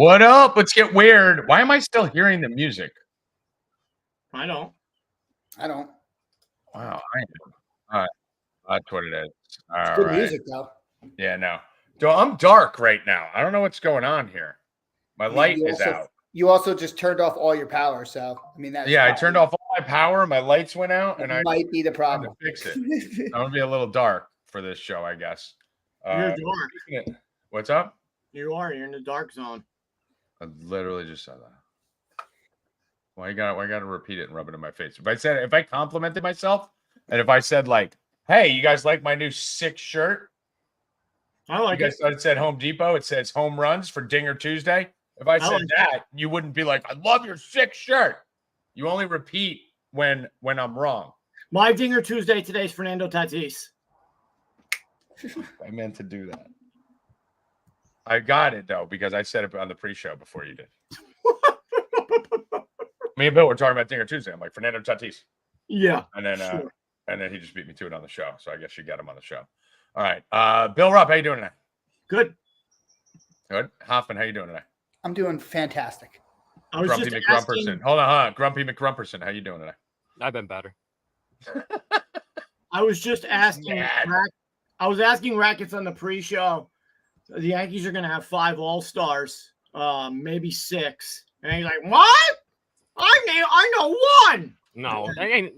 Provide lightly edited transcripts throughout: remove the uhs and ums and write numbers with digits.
What up? Let's get weird. Why am I still hearing the music? I don't. Wow, I am. All right. That's what it is. All It's good right. music, though. Yeah, no. I'm dark right now. I don't know what's going on here. My light is out. You also just turned off all your power, so I mean that's I turned off all my power. My lights went out, and I might be the problem. to fix it. I'm gonna be a little dark for this show, I guess. You're dark. What's up? You are. You're in the dark zone. I literally just said that. Why you got to repeat it and rub it in my face? If I complimented myself, and if I said like, "Hey, you guys like my new sick shirt?" I like it. It said Home Depot. It says home runs for Dinger Tuesday. If I said that, you wouldn't be like, "I love your sick shirt." You only repeat when I'm wrong. My Dinger Tuesday today is Fernando Tatis. I meant to do that. I got it though because I said it on the pre-show before you did. Me and Bill were talking about Dinger Tuesday. I'm like Fernando Tatis. Yeah. And then he just beat me to it on the show. So I guess you got him on the show. All right. Bill Rupp, how you doing today? Good. Good. Hoffman, how you doing today? I'm doing fantastic. Grumpy McGrumperson. Hold on, Grumpy McGrumperson, how you doing today? I've been better. I was just asking. I was asking Rackets on the pre-show. The Yankees are going to have 5 All-Stars, maybe 6, and he's like, "What? I know 1." No, they're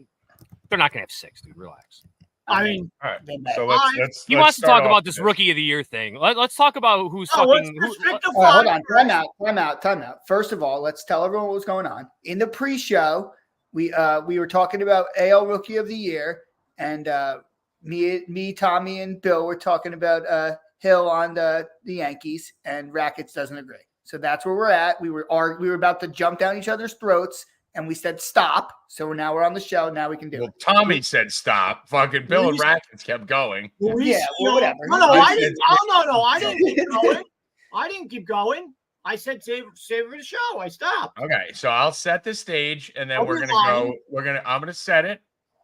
not going to have 6, dude. Relax. I mean, all right. So let's he wants to talk about this Rookie of the Year thing. Let's talk about who's fucking. Hold on, time out. First of all, let's tell everyone what was going on in the pre-show. We were talking about AL Rookie of the Year, and me, Tommy, and Bill were talking about Hill on the Yankees, and Rackets doesn't agree. So that's where we're at. We were about to jump down each other's throats. And we said stop. So now we're on the show. Now we can do it. Tommy said stop. Fucking Bill and Rackets kept going. Yeah, well, whatever. No, I didn't. No, I didn't keep going. I didn't keep going. I said save for the show. I stopped. Okay, so I'll set the stage, and then we're gonna go. I'm gonna set it.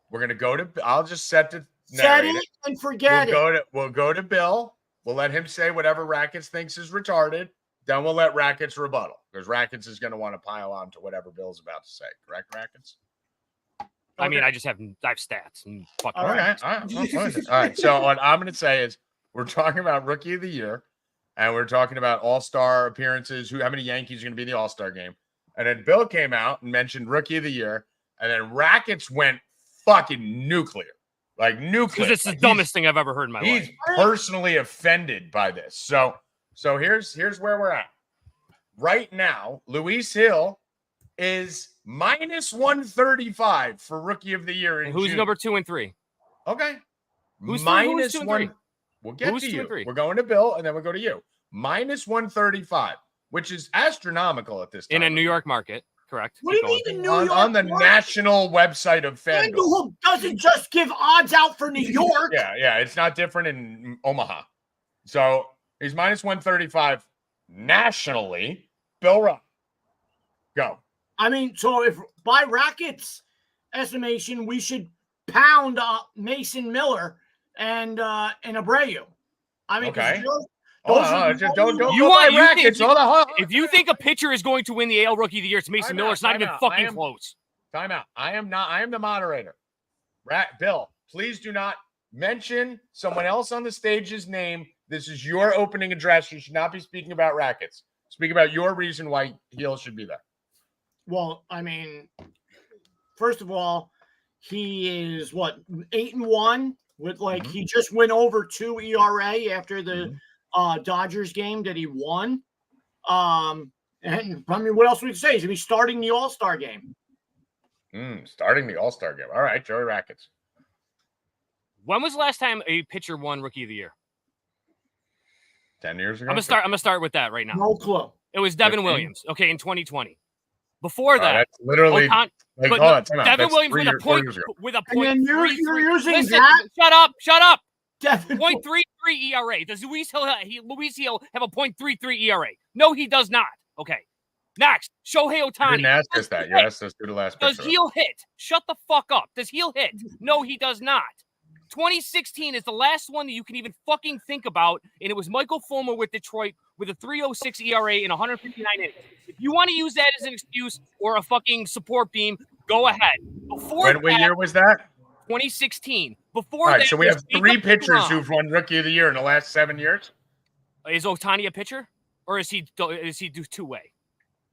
We're gonna go to. I'll just set the. Set it and forget it. We'll go to Bill. We'll let him say whatever Rackets thinks is retarded. Then we'll let Rackets rebuttal because Rackets is going to want to pile on to whatever Bill's about to say. Correct, Rackets? I mean, I have stats. And all right. All right. So what I'm going to say is we're talking about Rookie of the Year, and we're talking about All-Star appearances. How many Yankees are going to be in the All-Star game? And then Bill came out and mentioned Rookie of the Year, and then Rackets went fucking nuclear. Like nuclear. Because it's the dumbest thing I've ever heard in my life. He's personally offended by this. So here's where we're at. Right now, Luis Hill is minus 135 for Rookie of the Year. And who's number 2 and 3? Okay. Who's minus 2 and 1. 3? We'll get to you. We're going to Bill, and then we'll go to you. Minus 135, which is astronomical at this time. In a New York market, correct. What do you mean the New York on the national website of FanDuel. FanDuel doesn't just give odds out for New York. Yeah. It's not different in Omaha. So he's minus 135 nationally. Bill Rupp, go. I mean, so if by Rackets' estimation, we should pound Mason Miller and Abreu. I mean, okay. Don't go by Rackets. Hold on. If you think a pitcher is going to win the AL Rookie of the Year, it's Mason Miller. It's not even fucking close. Time out. I am the moderator. Bill, please do not mention someone else on the stage's name. This is your opening address. You should not be speaking about Rackets. Speak about your reason why Hill should be there. Well, I mean, first of all, he is 8-1 with he just went over 2 ERA after the Dodgers game that he won. And I mean, what else would we say? He's gonna be starting the All-Star game. Starting the All-Star game. All right, Joey Rackets. When was the last time a pitcher won Rookie of the Year? 10 years ago. I'm gonna start with that right now. No clue. It was Devin Williams. Okay, in 2020. Before that, that's literally. Devin Williams with a point. And you're using that. Shut up. Devin 0.33 ERA. Does Luis Hill have a 0.33 ERA? No, he does not. Okay. Next, Shohei Ohtani. You didn't ask us that. You asked us to the last. Does Heel hit? Shut the fuck up. Does Heel hit? No, he does not. 2016 is the last one that you can even fucking think about, and it was Michael Fulmer with Detroit with a 3.06 ERA in 159 innings. If you want to use that as an excuse or a fucking support beam, go ahead. Before What year was that? 2016. All Before right, that, so we was have 3 Jacob pitchers DeGrom. who've won Rookie of the Year in the last 7 years. Is Ohtani a pitcher, or is he do two-way?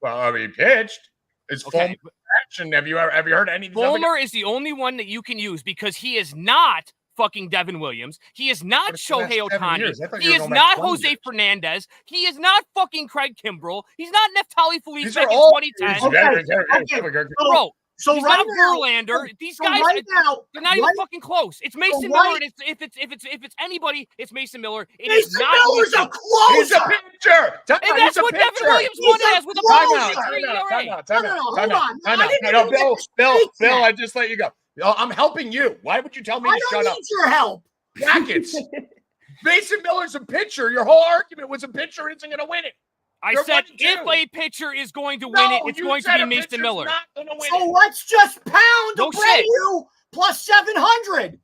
Well, I mean, he pitched. It's full Okay. action. Have you heard any of these? Fulmer is the only one that you can use because he is not fucking Devin Williams. He is not But it's the last Shohei 7 Ohtani. years. I thought you He were is going back not 20 Jose years. Fernandez. He is not fucking Craig Kimbrell. He's not Neftali Feliz These back are in all 2010. Okay. Bro, he's right not now, Verlander. These so guys, right now, they're not even right- fucking close. It's Mason so Miller. right- And if it's anybody, it's Mason Miller. It is Mason not Miller's a He's a closer. pitcher. and that's what Devin Williams won He's a as with a closer. 4.3 ERA. Hold on. Bill, I just let you go. I'm helping you. Why would you tell me I to don't shut need up? your help. Rackets. Mason Miller's a pitcher. Your whole argument was a pitcher isn't going to win it. I You're said 1-2. if a pitcher is going to win it, it's going to be Mason Miller. Not going to win So it. let's just pound No shit. Abreu plus 700.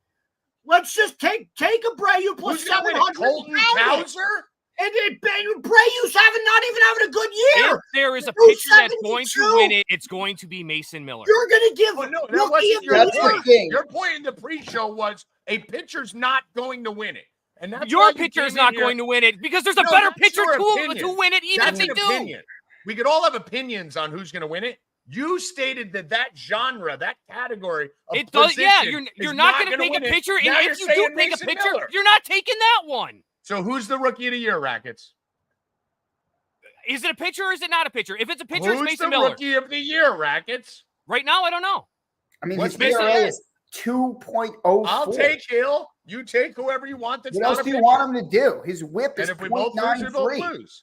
Let's just take Abreu plus Who's going to win 700. it? Colton pound it. Cowser? And Abreu's not even having a good year. If there is a Through pitcher that's going to 72. win it, it's going to be Mason Miller. You're going to give Well, no, that Rookie wasn't of your the That's Year. the point. thing. Your point in the pre-show was a pitcher's not going to win it. And that's why Your you pitcher is came in not here- going to win it because there's a No, better that's pitcher your to opinion. win it, even That's if an they do. opinion. We could all have opinions on who's going to win it. You stated that genre, that category of It does, yeah. position You're is not going to gonna take a win it. pitcher, and Now if you're you do saying take a Mason pitcher, Miller. you're not taking that one. So who's the Rookie of the Year, Rackets? Is it a pitcher or is it not a pitcher? If it's a pitcher, Who's it's Mason the Miller. Rookie of the Year, Rackets? Right now, I don't know. I mean, What's his Mason ERA Miller? is 2.04. I'll take Hill. You take whoever you want. That's What not else a do you pitcher. want him to do? His whip And is if we both lose, we both 0.93. lose.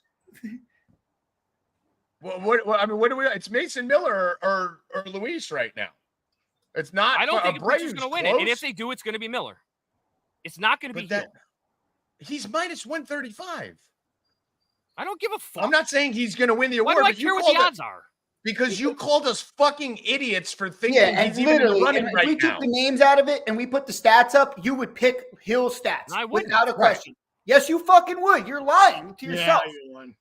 What I mean, what do we? It's Mason Miller or Luis right now. It's not. I don't think a pitcher's Abreu's going to win it. And if close, they do, it's going to be Miller. It's not going to be but that Hill. he's minus 135. I don't give a fuck. I'm not saying he's going to win the Why award, do I but you care what called the it odds are? because you called us fucking idiots for thinking Yeah, and he's even in the literally, running and if right we now. took the names out of it and we put the stats up, you would pick Hill's stats I wouldn't. without a question. Yes, you fucking would. You're lying to yourself.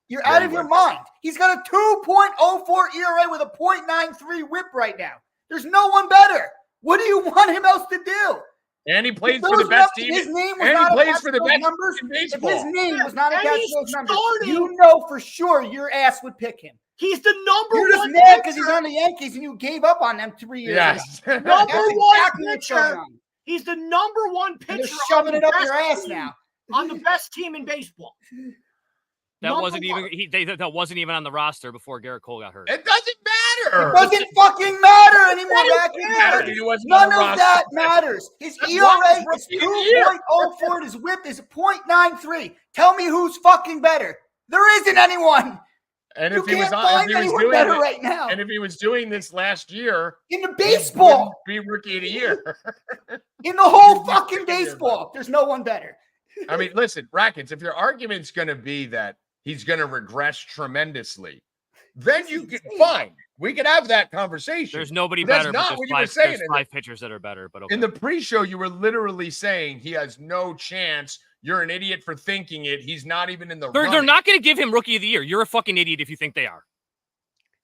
You're Yeah, out you of your would. mind. He's got a 2.04 ERA with a 0.93 whip right now. There's no one better. What do you want him else to do? And he plays If for the those best num- team. His name was And he not plays attached for to the those best numbers. team in If his baseball. name was not And attached he's to those numbers, starting. you know for sure your ass would pick him. He's the number You're just one mad because he's pitcher. on the Yankees and you gave up on them 3 years ago. Yes. Number That's one exactly what's going pitcher. on. He's the number one And pitcher. they're shoving on it the up your best ass team- now. On the best team in baseball. That Number wasn't one. even that wasn't even on the roster before Garrett Cole got hurt. It doesn't matter. It doesn't fucking matter anymore. That Rackets. matters. He wasn't on None the of roster. that matters. His That's ERA why he's is Rookie of the Year. 2.04 and his whip is 0.93. Tell me who's fucking better. There isn't anyone. And You if he was can't on, find if he was anyone doing better it, right now. and if he was doing this last year, In the he baseball. wouldn't be Rookie of the Year. In the whole You'd be fucking thinking baseball. There's no one better. I mean, listen, Rackets, if your argument's going to be that he's going to regress tremendously, then you could, fine. We could have that conversation. There's nobody But that's better. not But what there's you were five, saying there's in the- 5 pitchers that are better. But okay. In the pre-show, you were literally saying he has no chance. You're an idiot for thinking it. He's not even in the they're running. not going to give him Rookie of the Year. You're a fucking idiot if you think they are.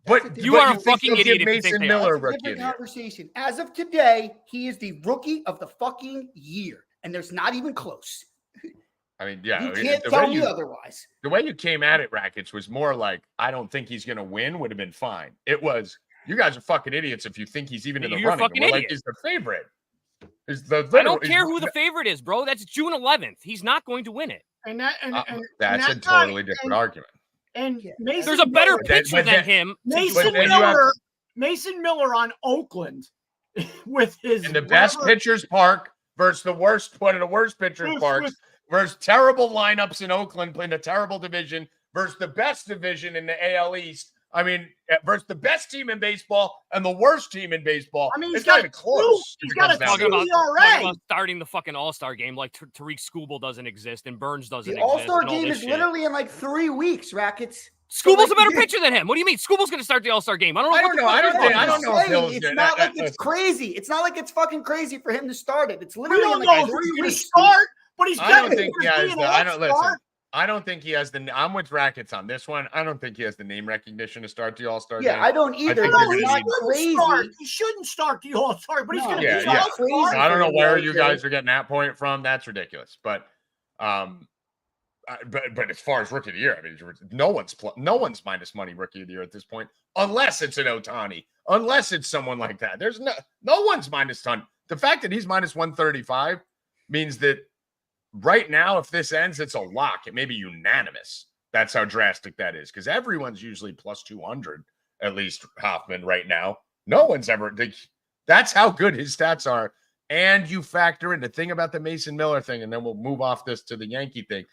But You but are a think fucking they'll idiot give if you think Mason they are. Miller That's a Rookie of different the Year. conversation. As of today, he is the rookie of the fucking year. And there's not even close. I mean, yeah. You I mean, can't the tell way me you- otherwise. The way you came at it, Rackets, was more like, I don't think he's going to win, would have been fine. It was, you guys are fucking idiots if you think he's even in the You're a running. fucking We're like, idiot. he's the favorite. Is the I don't care who the favorite is, bro. That's June 11th. He's not going to win it. And that and That's a that guy- totally different argument. And Yeah. Mason There's a better Miller, pitcher but than then- him. Mason then you have- Miller on Oakland with his In the best whatever- pitcher's park versus the worst, one of the worst pitcher's with- parks with- versus terrible lineups in Oakland playing a terrible division versus the best division in the AL East. I mean, versus the best team in baseball and the worst team in baseball. I mean, he's it's not got even close. he's if it got comes a down to Talking it. about, ERA. talking about starting the fucking All-Star game like Tariq Skubal doesn't exist and Burns doesn't The exist. All-Star and all game this is shit. literally in like 3 weeks, Rackets. Skubal's a better Yeah. pitcher than him. What do you mean? Skubal's going to start the All-Star game. I don't know. I what don't the know. fuck I you're don't think- talking I about. don't know if Hill's It's good. not like Listen. it's crazy. It's not like it's fucking crazy for him to start it. It's We literally don't in like know if 3 he's going to weeks. start, but he's I don't getting think he has the. I don't listen. I don't think he has I'm with Rackets on this one. I don't think he has the name recognition to start the All-Star game. Yeah, I don't either. think But you're it's gonna not need- crazy. He shouldn't start the All-Star, but he's No, going to yeah, be yeah. All-Star. Crazy I don't know for where him, you though, guys too. are getting that point from. That's ridiculous. But but as far as rookie of the year, I mean, no one's minus money rookie of the year at this point, unless it's an Ohtani, unless it's someone like that. There's no one's minus ton. The fact that he's minus 135 means that right now, if this ends, it's a lock. It may be unanimous. That's how drastic that is, because everyone's usually plus 200, at least Hoffman right now. No one's ever. That's how good his stats are. And you factor in the thing about the Mason Miller thing, and then we'll move off this to the Yankee thing.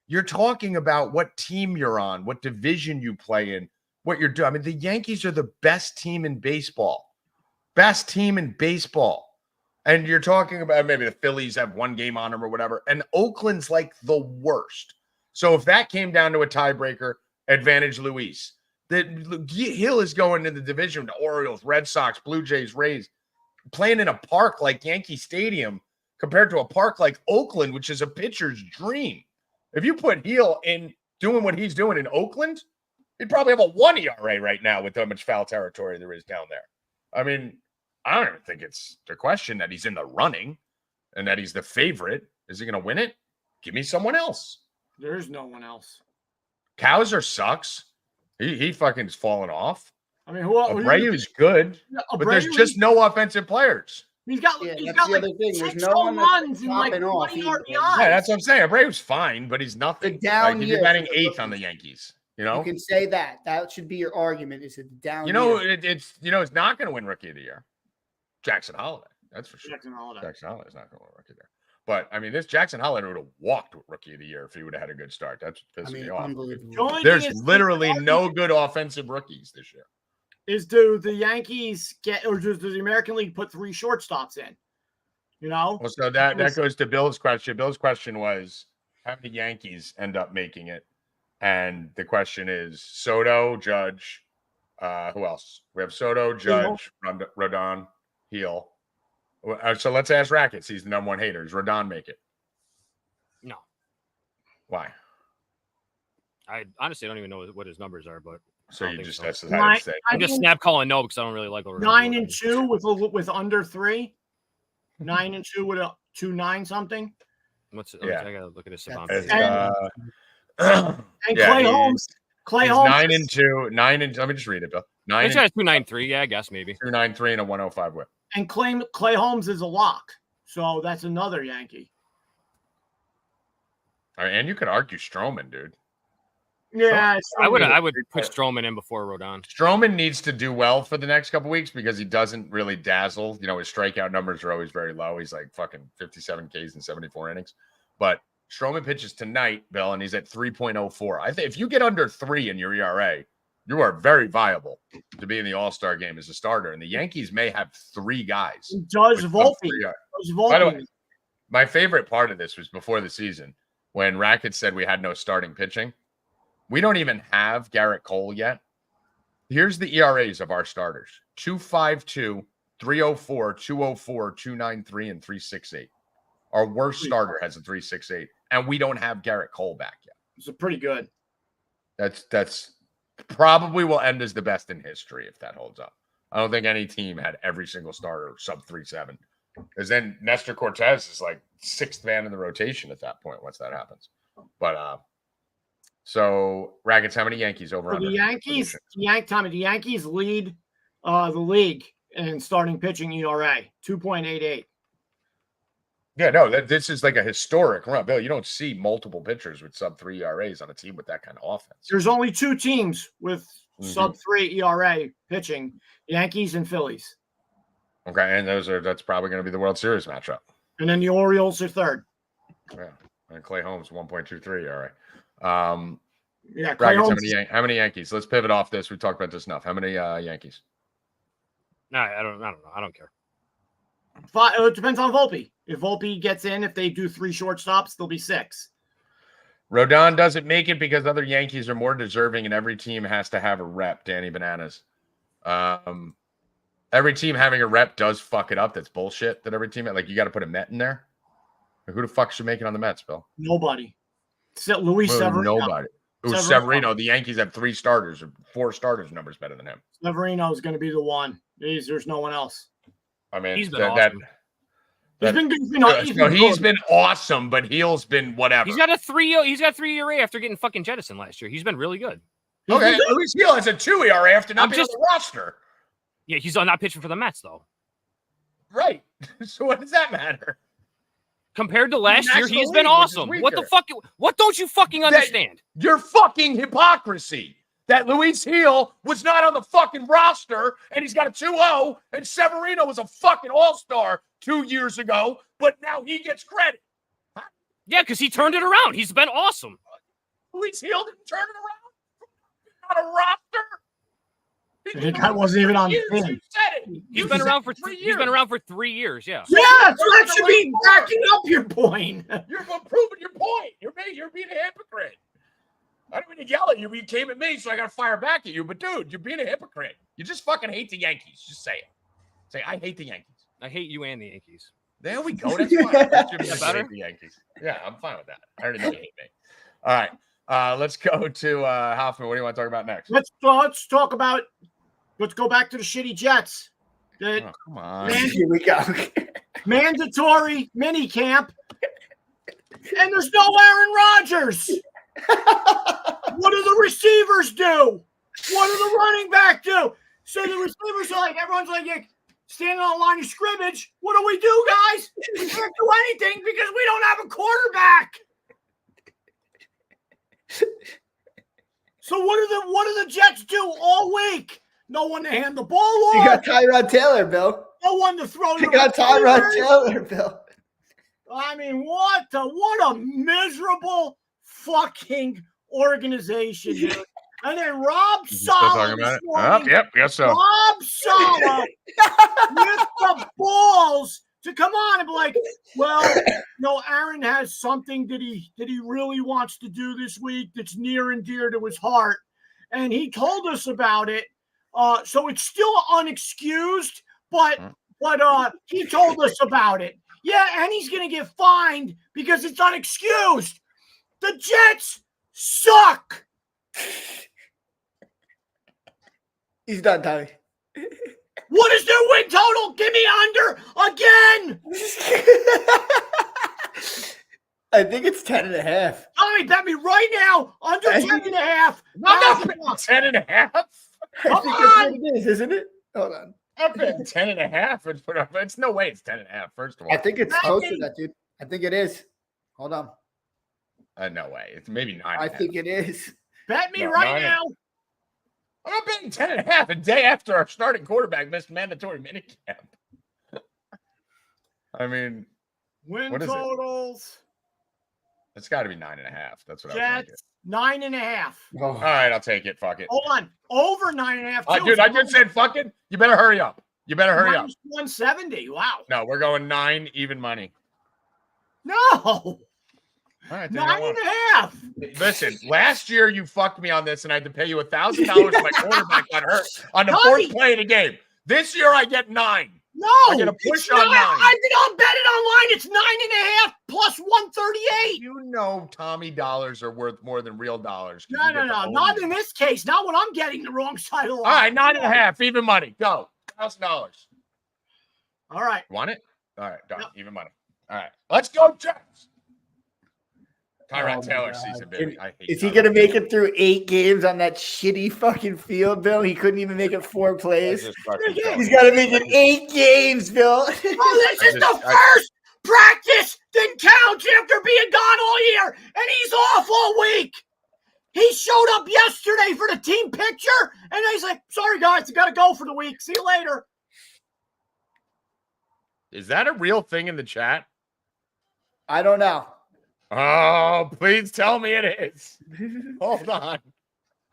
You're talking about what team you're on, what division you play in, what you're doing. I mean, the Yankees are the best team in baseball. Best team in baseball. And you're talking about maybe the Phillies have one game on them or whatever. And Oakland's like the worst. So if that came down to a tiebreaker, advantage Luis. Hill is going in the division to Orioles, Red Sox, Blue Jays, Rays, playing in a park like Yankee Stadium compared to a park like Oakland, which is a pitcher's dream. If you put Hill in doing what he's doing in Oakland, he'd probably have a 1 ERA right now with how much foul territory there is down there. I mean, I don't even think it's the question that he's in the running and that he's the favorite. Is he going to win it? Give me someone else. There's no one else. Cowser sucks. He fucking is falling off. I mean, who else? Abreu's good, but there's just no offensive players. He's got Yeah, he's that's got the like other thing. There's 6 no one home that's runs and like popping off 20 either. RBIs. Yeah, that's what I'm saying. Abreu's fine, but he's nothing. The down like, year you're batting for the 8th on the rookies. Yankees. You know, You can say that. That should be your argument. Is it down? you know, year? it's it's not going to win Rookie of the Year. Jackson Holiday, that's for sure. Jackson Holiday. Jackson Holiday's not going to win Rookie of the Year. But I mean, this Jackson Holiday would have walked with Rookie of the Year if he would have had a good start. That's what pisses me off. Unbelievable. The only There's thing is, literally no good offensive rookies this year. do the Yankees get, or does the American League put 3 shortstops in? You know? Well, so that goes to Bill's question. Bill's question was, how many Yankees end up making it? And the question is Soto, Judge, who else? We have Soto, Judge, Rodon, Heel. So let's ask Rackets. He's the number 1 hater. Does Rodon make it? No. Why? I honestly don't even know what his numbers are, but So I don't you think just so. that's how to say. I'm just snap calling no because I don't really like over 9-2 with under 3. 9-2 with a 2-9 something. What's it? Yeah. I gotta look at his Savant. It's, And yeah, Clay Holmes. Clay he's Holmes. 9-2. Let me just read it, Bill. 9 It's 293. Yeah, I guess maybe 293 and a 105 whip. And Clay Holmes is a lock. So that's another Yankee. All right, and you could argue Stroman, dude. Yeah. I would put Stroman in before Rodon. Stroman needs to do well for the next couple weeks because he doesn't really dazzle. You know, his strikeout numbers are always very low. He's like fucking 57 Ks in 74 innings. But Stroman pitches tonight, Bill, and he's at 3.04. I think if you get under 3 in your ERA, you are very viable to be in the All-Star game as a starter. And the Yankees may have 3 guys. Does with Volpe. sub 3 ERA. Does Volpe. By the way, my favorite part of this was before the season when Rackets said we had no starting pitching. We don't even have Garrett Cole yet. Here's the ERAs of our starters: 2.52, 3.04, 2.04, 2.93, and 3.68. Our worst starter has a 3.68, and we don't have Garrett Cole back yet. It's pretty good. That's probably will end as the best in history if that holds up. I don't think any team had every single starter sub 3.7. Because then Nestor Cortez is like 6th man in the rotation at that point once that happens. But so Rackets, how many Yankees over? So the Yankees lead the league in starting pitching ERA, 2.88. Yeah, no, this is like a historic run. Bill, you don't see multiple pitchers with sub 3 ERAs on a team with that kind of offense. There's only 2 teams with sub 3 ERA pitching, Yankees and Phillies. Okay, and that's probably going to be the World Series matchup. And then the Orioles are 3rd. Yeah, and Clay Holmes 1.23 ERA. Yeah, Clay Rackets, Holmes. how many Yankees? Let's pivot off this. We talked about this enough. How many Yankees? No, I don't know. I don't care. It depends on Volpe. If Volpe gets in, if they do 3 shortstops, there'll be 6. Rodon doesn't make it because other Yankees are more deserving, and every team has to have a rep. Danny Bananas. Every team having a rep does fuck it up. That's bullshit. That every team, like, you got to put a Met in there. Like, who the fuck should make it on the Mets, Bill? Nobody. Luis Severino. Nobody. It was Severino. The Yankees have 3 starters or 4 starters numbers better than him. Severino is going to be the one. There's no one else. I mean, he's been awesome. He's been awesome, but Heel's been whatever. He's got a 3 ERA after getting fucking jettisoned last year. He's been really good. Okay, at least Heel has a 2 ERA after not being on the roster. Yeah, he's not pitching for the Mets though. Right. So what does that matter? Compared to last year, he's been awesome. What the fuck? What don't you fucking understand? Your fucking hypocrisy. That Luis Heel was not on the fucking roster, and he's got a 2-0, and Severino was a fucking all-star 2 years ago, but now he gets credit. Yeah, because he turned it around. He's been awesome. Luis Heel didn't turn it around? Not a roster? The guy wasn't even on the team. He's been around for 3 years. He's been around for 3 years, yeah. Yeah, so that should be backing up your point. You're proving your point. You're being a hypocrite. I don't mean to yell at you, but you came at me, so I got to fire back at you. But, dude, you're being a hypocrite. You just fucking hate the Yankees. Just say it. Say, I hate the Yankees. I hate you and the Yankees. There we go. That's fine. That should be better. The Yankees. Yeah, I'm fine with that. I already know you hate me. All right. Let's go to Hoffman. What do you want to talk about next? Let's go back to the shitty Jets. Come on. Here we go. Mandatory mini camp. And there's no Aaron Rodgers. What do the receivers do? What do the running back do? So the receivers are like, everyone's like, standing on the line of scrimmage. What do we do, guys? We can't do anything because we don't have a quarterback. So what do the Jets do all week? No one to hand the ball off. You got Tyrod Taylor, Bill. No one to throw. You got Tyrod Taylor, Bill. I mean, what a miserable fucking organization, dude. And then Rob Sala. Yep, yes, so. Rob Sala with the balls to come on and be like, well, Aaron has something that he really wants to do this week that's near and dear to his heart. And he told us about it. So it's still unexcused, but he told us about it. Yeah, and he's going to get fined because it's unexcused. The Jets suck. He's done, Tommy. What is their win total? Give me under again. I think it's 10.5. Tommy, bet me right now under 10.5. Not 10.5. I think that's what it is, isn't it? Hold on. I've been 10.5. It's no way it's 10.5. First of all, I think it's close to that, dude. I think it is. Hold on. No way. It's maybe 9. I think it is. Bet me right now. I'm not betting 10.5 a day after our starting quarterback missed mandatory minicamp. I mean, win what is totals. It's got to be 9.5. That's what I was thinking. 9.5. Oh. All right, I'll take it. Fuck it. Hold on. Over 9.5. Dude, I just said fuck it. You better hurry up. Minus 170. Wow. No, we're going 9 even money. No. All right, 9.5. Listen, last year you fucked me on this, and I had to pay you $1,000 for my quarterback got hurt on the fourth play of the game. This year I get 9. No, I get a push on 9. I think I'll bet it online. It's 9.5 plus 138. You know, Tommy dollars are worth more than real dollars. No, not in this case. Not when I'm getting the wrong side of the All line. right, 9.5 even money. Go $1,000. All right, want it? All right, done. Yep. Even money. All right, let's go, Jets. Tyrod Taylor season, baby. Is he going to make it through 8 games on that shitty fucking field, Bill? He couldn't even make it 4 plays. He's got to make it 8 games, Bill. This is the first practice that counts after being gone all year, and he's off all week. He showed up yesterday for the team picture, and he's like, sorry, guys, I got to go for the week. See you later. Is that a real thing in the chat? I don't know. Oh, please tell me it is. Hold on.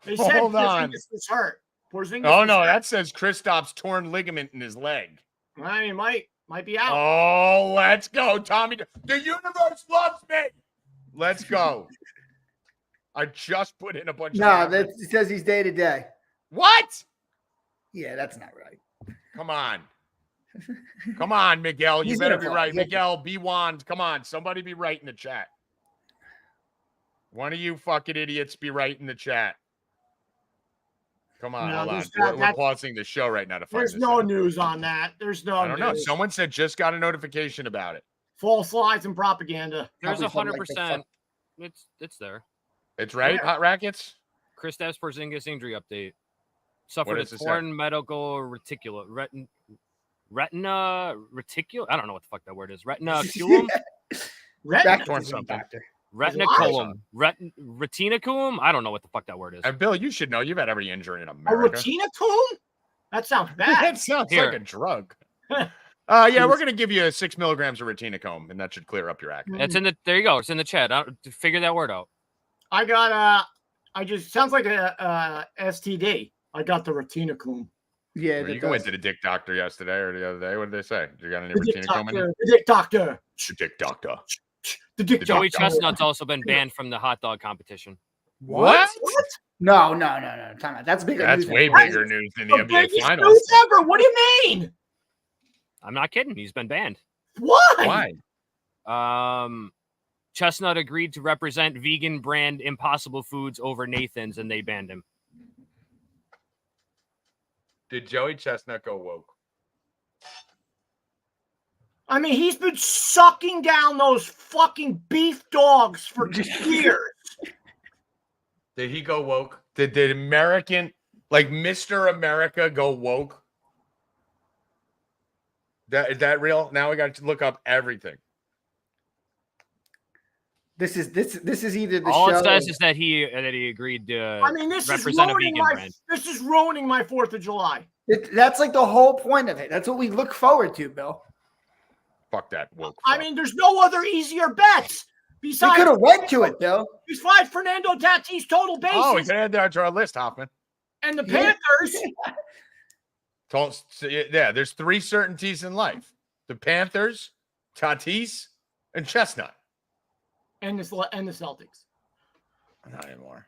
They said Porzingis was hurt. That says Kristaps torn ligament in his leg. I mean, might be out. Oh, let's go, Tommy. The universe loves me. Let's go. I just put in a bunch of it says he's day to day. What? Yeah, that's not right. Come on. Come on, Miguel. You better be right. Miguel, be wand. Come on. Somebody be right in the chat. One of you fucking idiots be right in the chat. Come on, No, hold on. there's not- We're pausing the show right now to find There's this no out. news on that. There's no I don't know. news. Someone said just got a notification about it. False lies and propaganda. There's Probably something like 100%. It's there. It's right, Yeah. Hot Rackets? Kristaps Porzingis injury update. What Suffered does a it say? torn medical retina reticulum. I don't know what the fuck that word is. Retinaculum. Retina. Torn something. Retinaculum. Retinaculum. I don't know what the fuck that word is. And Bill, you should know. You've had every injury in A America. retinacum? That sounds bad. That sounds Here. like a drug. Yeah, we're gonna give you 6 milligrams of retinacum, and that should clear up your acne. It's in the. There you go. It's in the chat. Figure that word out. I got I just sounds like a STD. I got the retinacum. Yeah, Well, you went to the dick doctor yesterday or the other day. What did they say? You got any The dick retinacum in doctor. you? The dick doctor. The dick doctor. The dick Joey doctor. Chestnut's also been banned from the hot dog competition. What? No. Time out. That's bigger. That's news than way that. bigger news than the The NBA biggest Finals. news ever. What do you mean? I'm not kidding. He's been banned. Why? Why? Chestnut agreed to represent vegan brand Impossible Foods over Nathan's, and they banned him. Did Joey Chestnut go woke? I mean, he's been sucking down those fucking beef dogs for years. Did he go woke? Did American, like Mr. America, go woke? Is that real? Now we got to look up everything. This is either the All show. it says is that he agreed to I mean, this is represent a ruining vegan my brand. this is ruining my 4th of July. That's like the whole point of it. That's what we look forward to, Bill. Fuck that woke. I fuck. mean, there's no other easier bets We besides could have went to it, Bill. besides Fernando Tatis total bases Oh, we can add that to our list, Hoffman. and the Yeah. Panthers. Yeah, there's 3 certainties in life: the Panthers, Tatis, and Chestnut. and the Celtics Not anymore.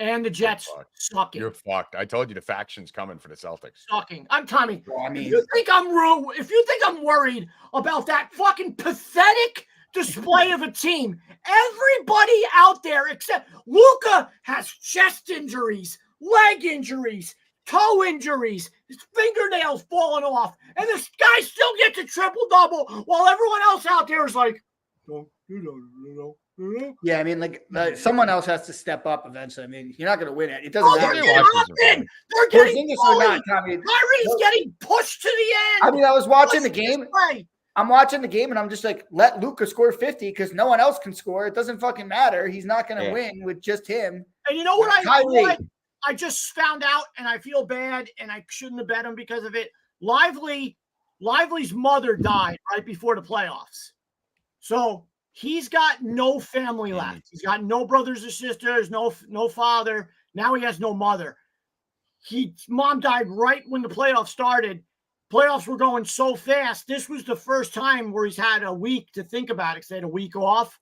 and the Jets fucked. sucking. You're fucked. I told you the faction's coming for the Celtics. Sucking. I'm Tommy. Well, I If mean, you think I'm worried about that fucking pathetic display of a team, everybody out there except Luka has chest injuries, leg injuries, toe injuries, his fingernails falling off, and this guy still gets a triple double while everyone else out there is like, yeah, I mean, like someone else has to step up eventually. I mean, you're not going to win it. It Oh, doesn't they're matter. getting nothing. They're getting Porzingis or not, bullied. Tommy. Kyrie's getting pushed to the I end. mean, I was watching the game. Play. I'm watching the game, and I'm just like, let Luka score 50 because no one else can score. It doesn't fucking matter. He's not going to win with just him. And you know what Kyrie. I just found out, and I feel bad, and I shouldn't have bet him because of it. Lively's mother died right before the playoffs. So he's got no family left. He's got no brothers or sisters, no father. Now he has no mother. His mom died right when the playoffs started. Playoffs were going so fast. This was the first time where he's had a week to think about it. He had a week off.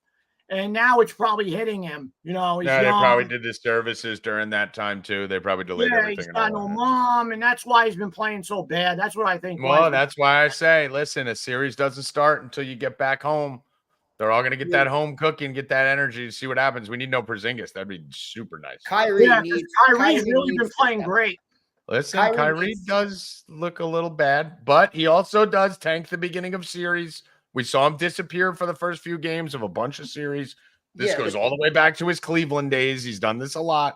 And now it's probably hitting him. You know, he's Yeah, they young. probably did the services during that time too. They probably delayed everything. He's and got all no that. mom, and that's why he's been playing so bad. That's what I think. Well, that's why I say, listen, a series doesn't start until you get back home. They're all going to get that home cooking, get that energy to see what happens. We need no Porzingis. That'd be super nice. Kyrie Yeah, needs. Kyrie's really needs been to playing step great. Listen, Kyrie Kyrie needs- does look a little bad, but he also does tank the beginning of series. We saw him disappear for the first few games of a bunch of series. This Yeah, goes but- all the way back to his Cleveland days. He's done this a lot.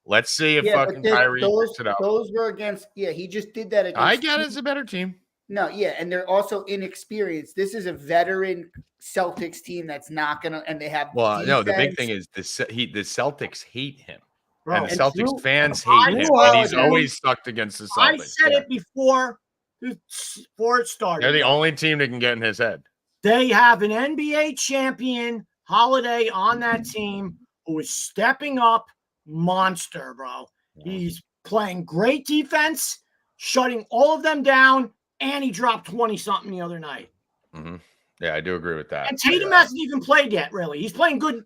Let's see if Yeah, fucking but Kyrie those works it out. were against. Yeah, he just did that against. I get it's a better team. No, yeah, and they're also inexperienced. This is a veteran Celtics team that's not gonna, and they have. Well, no, the big defense. thing is the Celtics hate him. Bro, And the and Celtics Drew- fans I hate him. Drew And he's Holiday- always sucked against the I Celtics. said Yeah. it before it started. They're the only team that can get in his head. They have an NBA champion Holiday on that team who is stepping up, monster, bro. He's playing great defense, shutting all of them down, and he dropped 20-something the other night. Mhm. Yeah, I do agree with that. And Tatum hasn't even played yet, really. He's playing good.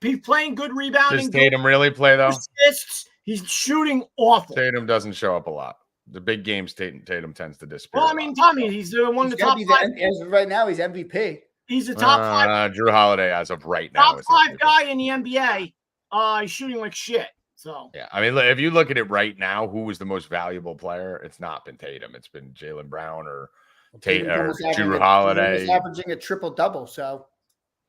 He's playing good rebounding. Does Tatum really play, though? good assists. He's shooting awful. Tatum doesn't show up a lot. The big games, Tatum tends to disappear. Well, I a mean, lot. Tommy, he's one of He's the gotta top be five. as of right now, he's MVP. He's a top five. Drew Holiday as of right now. Top five guy in the NBA. He's shooting like shit. So yeah, I mean, if you look at it right now, who was the most valuable player? It's not been Tatum. It's been Jaylen Brown or Drew Holiday. He's averaging a triple-double, so.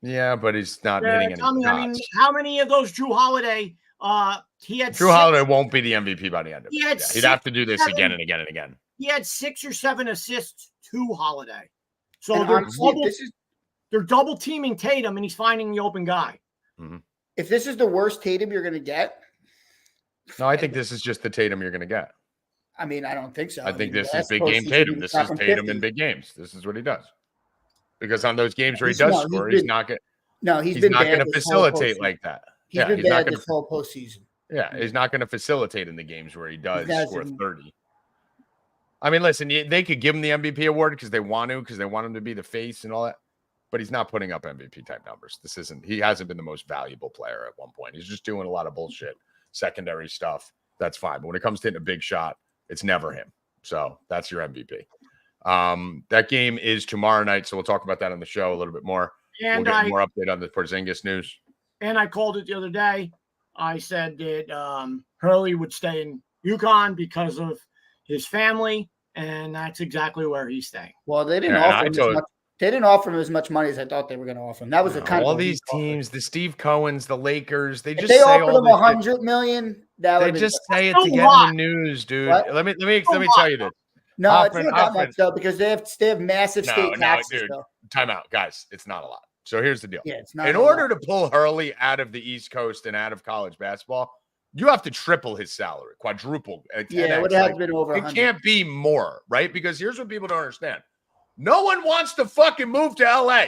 Yeah, but he's not hitting any shots. I mean, how many of those Drew Holiday? Drew Holiday won't be the MVP by the end of it. He'd have to do this 7, again and again and again. He had 6 or 7 assists to Holiday. So they're double teaming Tatum, and he's finding the open guy. Mm-hmm. If this is the worst Tatum you're going to get. No, I think this is just the Tatum you're going to get. I mean, I don't think so. I think this is big game Tatum. This is Tatum in big games. This is what he does. Because on those games where he does score, he's not going. No, he's not going to facilitate like that. He's been bad this whole postseason. Yeah, he's not going to facilitate in the games where he does score 30. I mean, listen, they could give him the MVP award because they want him to be the face and all that. But he's not putting up MVP type numbers. He hasn't been the most valuable player at one point. He's just doing a lot of bullshit, secondary stuff. That's fine. But when it comes to hitting a big shot, it's never him. So that's your MVP. That game is tomorrow night. So we'll talk about that on the show a little bit more. And we'll get more update on the Porzingis news. And I called it the other day. I said that Hurley would stay in UConn because of his family, and that's exactly where he's staying. Well, they didn't offer him as much money as I thought they were going to offer him. That was a kind of all these teams, the Steve Cohens, the Lakers, they just they say offered him $100 million. They just say it to get in the news, dude. What? Let me tell you this. No, it's not that much though, because they have massive state taxes. Dude, time out, guys. It's not a lot. So here's the deal. Yeah, it's not. In order to pull Hurley out of the East Coast and out of college basketball, you have to triple his salary, quadruple. Yeah, it would have been over. It can't be more, right? Because here's what people don't understand. No one wants to fucking move to LA.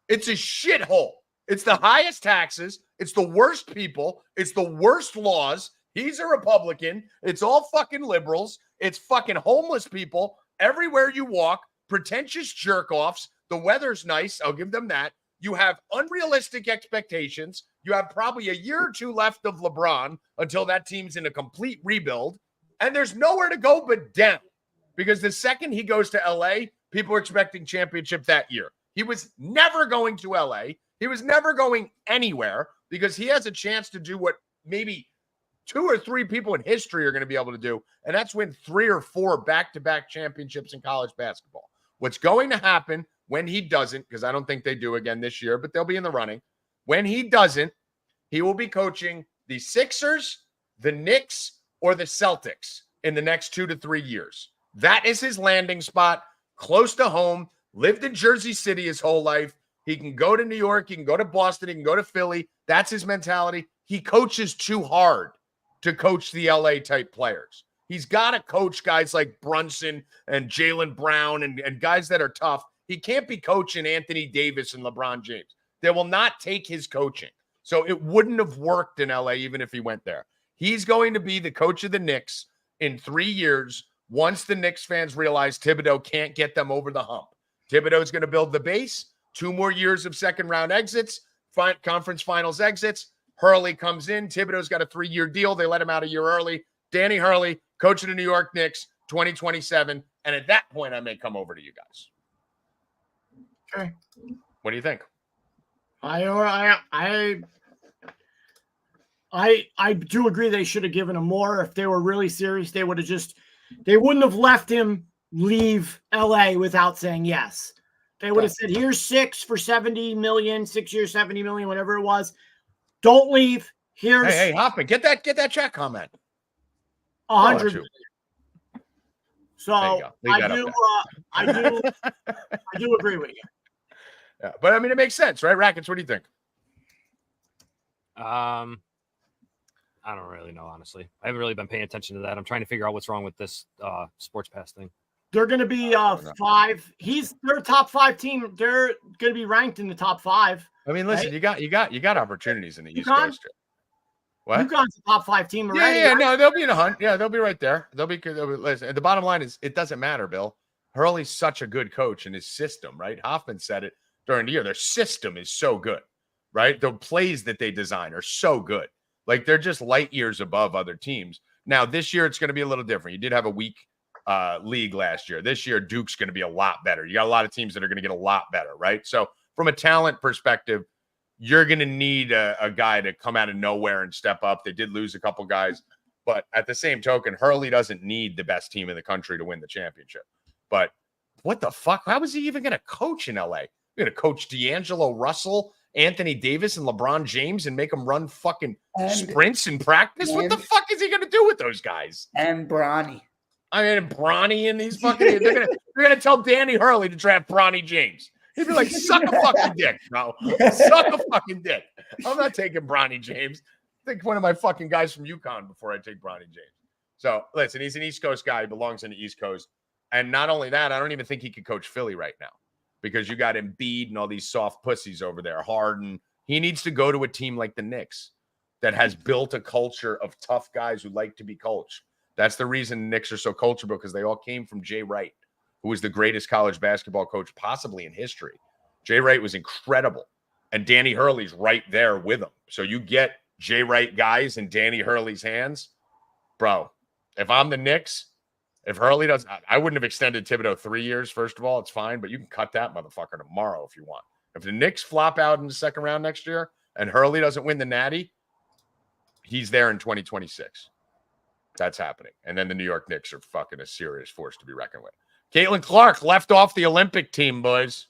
It's a shithole. It's the highest taxes. It's the worst people. It's the worst laws. He's a Republican. It's all fucking liberals. It's fucking homeless people everywhere you walk, pretentious jerk-offs. The weather's nice. I'll give them that. You have unrealistic expectations. You have probably a year or two left of LeBron until that team's in a complete rebuild. And there's nowhere to go but down. Because the second he goes to LA, people are expecting championship that year. He was never going to LA. He was never going anywhere because he has a chance to do what maybe 2 or 3 people in history are going to be able to do. And that's win 3 or 4 back-to-back championships in college basketball. What's going to happen when he doesn't, because I don't think they do again this year, but they'll be in the running. When he doesn't, he will be coaching the Sixers, the Knicks, or the Celtics in the next 2 to 3 years. That is his landing spot, close to home, lived in Jersey City his whole life. He can go to New York, he can go to Boston, he can go to Philly. That's his mentality. He coaches too hard to coach the LA type players. He's got to coach guys like Brunson and Jaylen Brown and guys that are tough. He can't be coaching Anthony Davis and LeBron James. They will not take his coaching. So it wouldn't have worked in LA even if he went there. He's going to be the coach of the Knicks in 3 years once the Knicks fans realize Thibodeau can't get them over the hump. Thibodeau's going to build the base, 2 more years of second-round exits, conference finals exits. Hurley comes in. Thibodeau's got a 3-year deal. They let him out a year early. Danny Hurley, coach of the New York Knicks, 2027. And at that point, I may come over to you guys. Okay. What do you think? I do agree they should have given him more. If they were really serious, they wouldn't have left him leave LA without saying yes. They would have said, here's 6 for 70 million, 6 years, 70 million, whatever it was. Don't leave. Here's Hey, Hoffman, get that chat comment. 100 million. So I do agree with you. Yeah, but I mean, it makes sense, right? Rackets, what do you think? I don't really know, honestly. I haven't really been paying attention to that. I'm trying to figure out what's wrong with this sports pass thing. They're going to be 5. They're a top 5 team. They're going to be ranked in the top 5. I mean, listen, right? you got opportunities in the East Coast. What? UConn's a top 5 team already. Yeah, no, they'll be in a hunt. Yeah, they'll be right there. They'll be listen, the bottom line is it doesn't matter, Bill. Hurley's such a good coach in his system, right? Hoffman said it during the year. Their system is so good, right? The plays that they design are so good. Like, they're just light years above other teams. Now, this year, it's going to be a little different. You did have a weak league last year. This year, Duke's going to be a lot better. You got a lot of teams that are going to get a lot better, right? So from a talent perspective, you're going to need a guy to come out of nowhere and step up. They did lose a couple guys, but at the same token, Hurley doesn't need the best team in the country to win the championship. But what the fuck? How is he even going to coach in LA? You're going to coach D'Angelo Russell, Anthony Davis, and LeBron James and make them run fucking sprints in practice? What the fuck is he going to do with those guys? And Bronny. I mean, Bronny and these fucking, they're gonna tell Danny Hurley to draft Bronny James. He'd be like, suck a fucking dick. No, suck a fucking dick. I'm not taking Bronny James. Think one of my fucking guys from UConn before I take Bronny James. So listen, he's an East Coast guy. He belongs in the East Coast. And not only that, I don't even think he could coach Philly right now because you got Embiid and all these soft pussies over there. Harden. He needs to go to a team like the Knicks that has built a culture of tough guys who like to be coached. That's the reason the Knicks are so coachable, because they all came from Jay Wright, who was the greatest college basketball coach possibly in history. Jay Wright was incredible, and Danny Hurley's right there with him. So you get Jay Wright guys in Danny Hurley's hands. Bro, if I'm the Knicks, if Hurley doesn't, I wouldn't have extended Thibodeau 3 years, first of all. It's fine, but you can cut that motherfucker tomorrow if you want. If the Knicks flop out in the second round next year and Hurley doesn't win the Natty, he's there in 2026. That's happening. And then the New York Knicks are fucking a serious force to be reckoned with. Caitlin Clark left off the Olympic team, boys.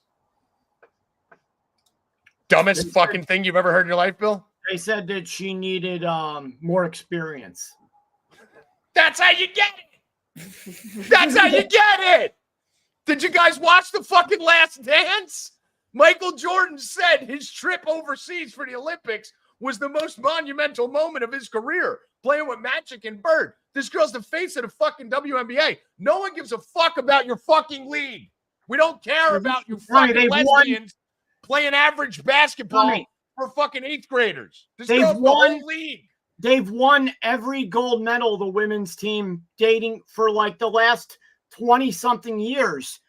Dumbest fucking thing you've ever heard in your life, Bill? They said that she needed more experience. That's how you get it. That's how you get it. Did you guys watch the fucking Last Dance? Michael Jordan said his trip overseas for the Olympics was the most monumental moment of his career, playing with Magic and Bird. This girl's the face of the fucking WNBA. No one gives a fuck about your fucking league. We don't care about you fucking lesbians playing average basketball for fucking 8th graders. This girl's the whole league. They've won every gold medal, the women's team, dating for like the last 20-something years.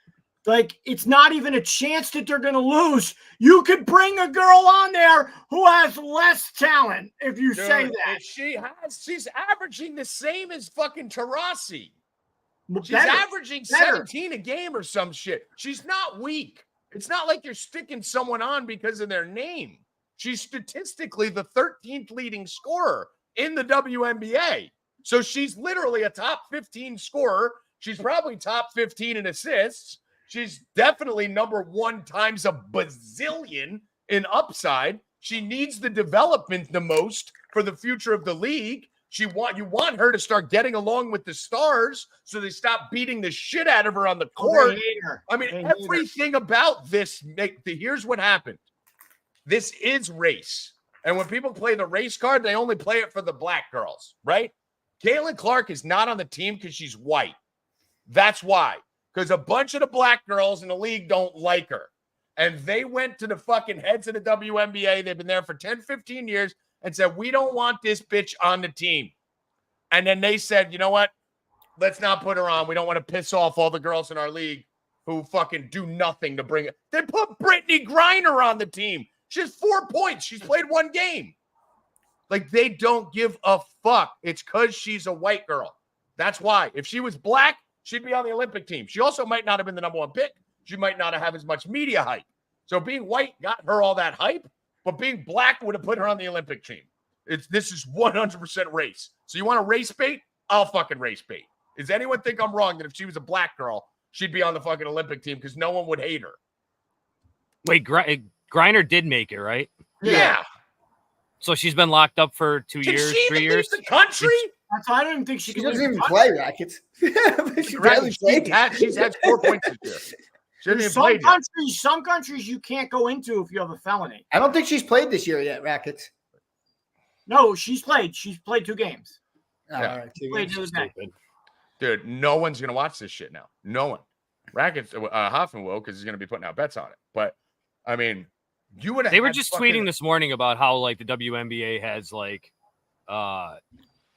Like, it's not even a chance that they're going to lose. You could bring a girl on there who has less talent if you say that. She's averaging the same as fucking Taurasi. She's Better. averaging 17 a game or some shit. She's not weak. It's not like you're sticking someone on because of their name. She's statistically the 13th leading scorer in the WNBA. So she's literally a top 15 scorer. She's probably top 15 in assists. She's definitely number 1 times a bazillion in upside. She needs the development the most for the future of the league. You want her to start getting along with the stars so they stop beating the shit out of her on the court. I mean, everything about this, here's what happened. This is race. And when people play the race card, they only play it for the black girls, right? Caitlin Clark is not on the team because she's white. That's why. Because a bunch of the black girls in the league don't like her. And they went to the fucking heads of the WNBA. They've been there for 10, 15 years and said, we don't want this bitch on the team. And then they said, you know what? Let's not put her on. We don't want to piss off all the girls in our league who fucking do nothing to bring it. They put Brittany Griner on the team. She has 4 points. She's played 1 game. Like, they don't give a fuck. It's because she's a white girl. That's why. If she was black, she'd be on the Olympic team. She also might not have been the number 1 pick. She might not have as much media hype. So being white got her all that hype, but being black would have put her on the Olympic team. This is 100% race. So you want to race bait? I'll fucking race bait. Does anyone think I'm wrong that if she was a black girl, she'd be on the fucking Olympic team because no one would hate her? Wait, Griner did make it, right? Yeah. So she's been locked up for 2 Can years, she 3 even years. leave the country? I don't even think she She can doesn't even play Rackets. She barely plays. She's had 4 points this year. She hasn't even played yet. Some countries you can't go into if you have a felony. I don't think she's played this year yet, Rackets. No, she's played. She's played 2 games. Oh, Yeah. all right, Played the other day. Dude, no one's going to watch this shit now. No one. Rackets, Hoffman will, because he's going to be putting out bets on it. But, I mean, you would have. They were just tweeting this morning about how, like, the WNBA has, like, the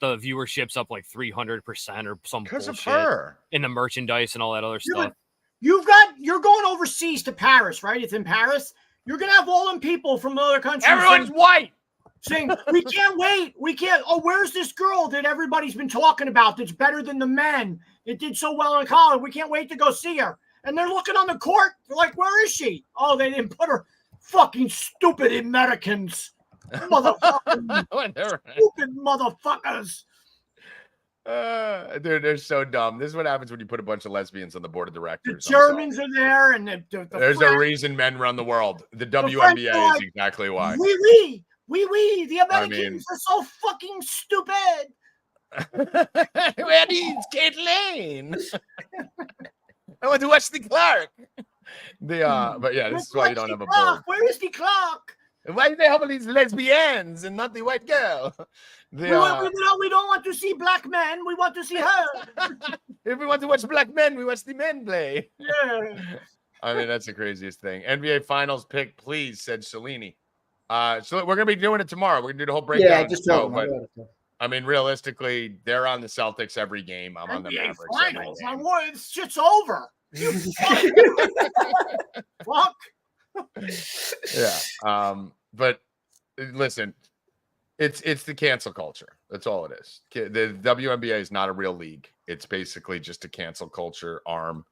viewership's up like 300% or some because bullshit of her in the merchandise and all that other stuff. You're going overseas to Paris, right? It's in Paris. You're gonna have all them people from other countries. Everyone's white. Saying, we can't wait. We can't. Oh, where's this girl that everybody's been talking about that's better than the men? It did so well in college. We can't wait to go see her. And they're looking on the court. They're like, where is she? Oh, they didn't put her. Fucking stupid Americans. Motherfucking stupid motherfuckers. They're so dumb. This is what happens when you put a bunch of lesbians on the board of directors. The Germans are there, and the there's French, a reason men run the world. The French WNBA are is exactly why. Oui. The Americans are so fucking stupid. Where is Caitlin? I want to watch the Clark. But yeah, this is why you don't have a board. Where is the clock? Why do they have all these lesbians and not the white girl? We don't want to see black men. We want to see her. If we want to watch black men, we watch the men play. Yeah. I mean, that's the craziest thing. NBA Finals pick, please, said Cellini. So we're gonna be doing it tomorrow. We're gonna do the whole breakdown. Yeah, just show, but I mean, realistically, they're on the Celtics every game. I'm on the NBA Mavericks Finals. every game. It's shit's over. You fuck. Yeah. But listen, it's the cancel culture. That's all it is. The WNBA is not a real league. It's basically just a cancel culture arm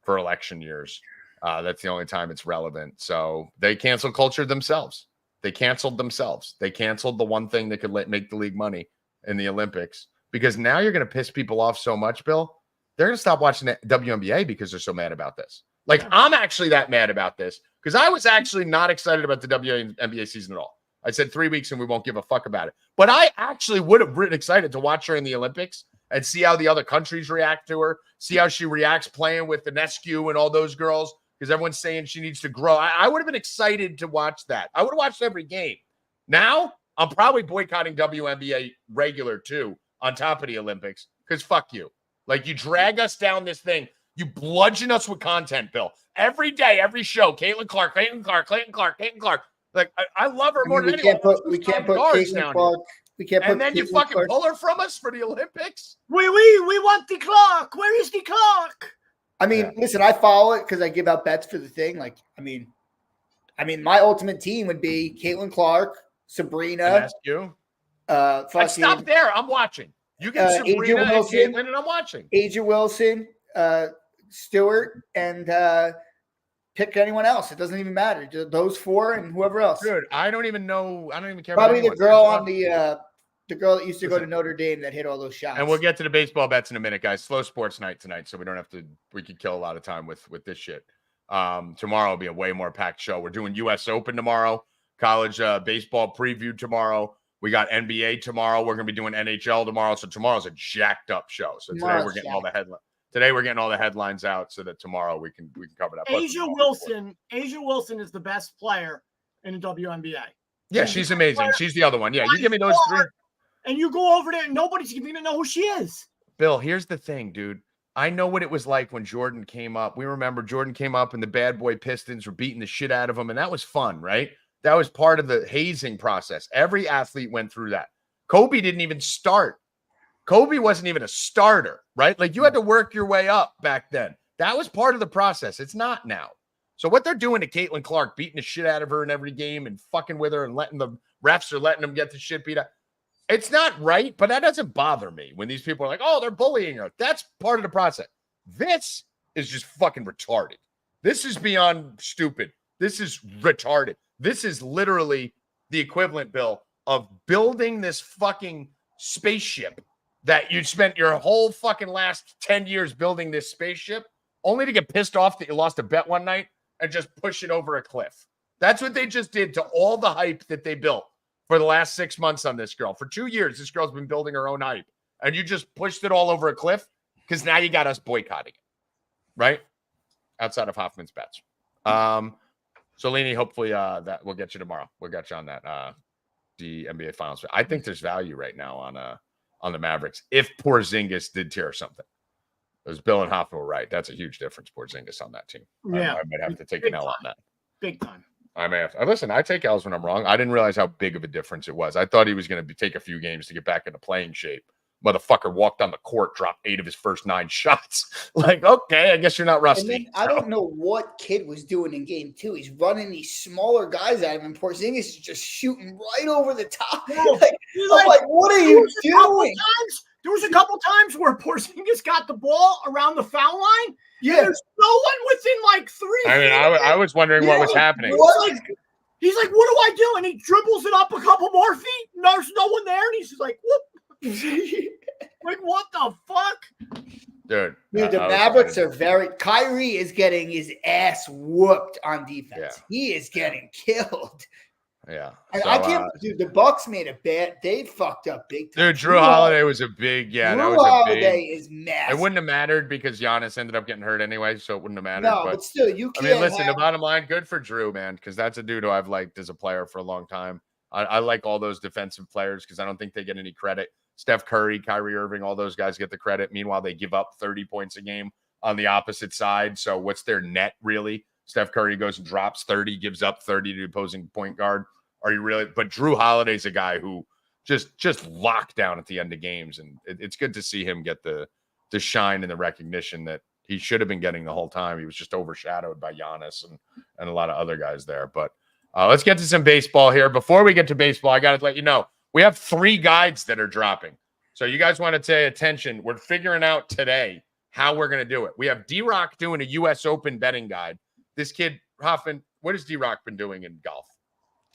for election years. That's the only time it's relevant. So they cancel culture themselves. They canceled themselves. They canceled the one thing that could make the league money in the Olympics, because now you're going to piss people off so much, Bill. They're going to stop watching the WNBA because they're so mad about this. Like, I'm actually that mad about this because I was actually not excited about the WNBA season at all. I said 3 weeks and we won't give a fuck about it. But I actually would have been excited to watch her in the Olympics and see how the other countries react to her, see how she reacts playing with the Nescu and all those girls, because everyone's saying she needs to grow. I would have been excited to watch that. I would have watched every game. Now, I'm probably boycotting WNBA regular too, on top of the Olympics, because fuck you. Like, you drag us down this thing. You bludgeon us with content, Bill. Every day, every show, Caitlin Clark. Like, I love her more than anyone. We can't put Caitlin Clark. We can't put. And then you fucking pull her from us for the Olympics? We want the clock. Where is the clock? I mean, listen, I follow it because I give out bets for the thing. Like, I mean, my ultimate team would be Caitlin Clark, Sabrina. Stop there. I'm watching. You get Sabrina and Caitlin, and I'm watching. Asia Wilson, Stewart, and pick anyone else. It doesn't even matter. Just those four and whoever else. Dude, I don't even know. I don't even care. Probably the girl on the girl that used to go to Notre Dame that hit all those shots. And we'll get to the baseball bets in a minute, guys. Slow sports night tonight, so we don't have to. We could kill a lot of time with this shit. Tomorrow will be a way more packed show. We're doing U.S. Open tomorrow, college baseball preview tomorrow. We got NBA tomorrow. We're gonna be doing NHL tomorrow. So tomorrow's a jacked up show. So today we're getting all the headlines. Today we're getting all the headlines out so that tomorrow we can cover that. Asia Wilson is the best player in the WNBA. Yeah, she's amazing. She's the other one. Yeah, you give me those three. And you go over there and nobody's even gonna know who she is. Bill, here's the thing, dude. I know what it was like when Jordan came up. We remember Jordan came up and the bad boy Pistons were beating the shit out of him. And that was fun, right? That was part of the hazing process. Every athlete went through that. Kobe didn't even start. Kobe wasn't even a starter, right? Like, you had to work your way up back then. That was part of the process. It's not now. So what they're doing to Caitlin Clark, beating the shit out of her in every game and fucking with her and letting the refs are letting them get the shit beat out. It's not right, but that doesn't bother me when these people are like, oh, they're bullying her. That's part of the process. This is just fucking retarded. This is beyond stupid. This is retarded. This is literally the equivalent, Bill, of building this fucking spaceship that you spent your whole fucking last 10 years building this spaceship only to get pissed off that you lost a bet one night and just push it over a cliff. That's what they just did to all the hype that they built for the last 6 months on this girl. For 2 years, this girl's been building her own hype. And you just pushed it all over a cliff because now you got us boycotting it, right? Outside of Hoffman's bets. Solini, hopefully that we'll get you tomorrow. We'll get you on that, the NBA Finals. I think there's value right now on the Mavericks if Porzingis did tear something. As Bill and Hoffman were right. That's a huge difference, Porzingis, on that team. Yeah. I might have to take an L on that. Big time. I may have to. Listen, I take L's when I'm wrong. I didn't realize how big of a difference it was. I thought he was going to take a few games to get back into playing shape. Motherfucker walked on the court, dropped 8 of his first 9 shots. Like, okay, I guess you're not rusty. And then I don't know what Kid was doing in game 2. He's running these smaller guys at him, and Porzingis is just shooting right over the top. Yeah. I'm like, what are you doing? There was a couple times where Porzingis got the ball around the foul line. Yeah. There's no one within like 3 I mean, I was wondering what was happening. He's like, what do I do? And he dribbles it up a couple more feet. There's no one there. And he's just like, whoop. Like, what the fuck? Dude, the Mavericks are Kyrie is getting his ass whooped on defense. Yeah. He is getting killed. Yeah. I can't, dude, the Bucks made a bad, they fucked up big time. Dude, Drew Holiday was a big, Drew Holiday is massive. It wouldn't have mattered because Giannis ended up getting hurt anyway, so it wouldn't have mattered. No, but still, you can't. I mean, listen, the bottom line, good for Drew, man, because that's a dude who I've liked as a player for a long time. I like all those defensive players because I don't think they get any credit. Steph Curry, Kyrie Irving, all those guys get the credit. Meanwhile, they give up 30 points a game on the opposite side. So what's their net, really? Steph Curry goes and drops 30, gives up 30 to the opposing point guard. Are you really? But Drew Holiday's a guy who just locked down at the end of games, and it's good to see him get the shine and the recognition that he should have been getting the whole time. He was just overshadowed by Giannis and a lot of other guys there. But let's get to some baseball here. Before we get to baseball, I got to let you know we have 3 guides that are dropping. So you guys want to pay attention. We're figuring out today how we're going to do it. We have D-Rock doing a U.S. Open betting guide. This kid, Hoffman, what has D-Rock been doing in golf?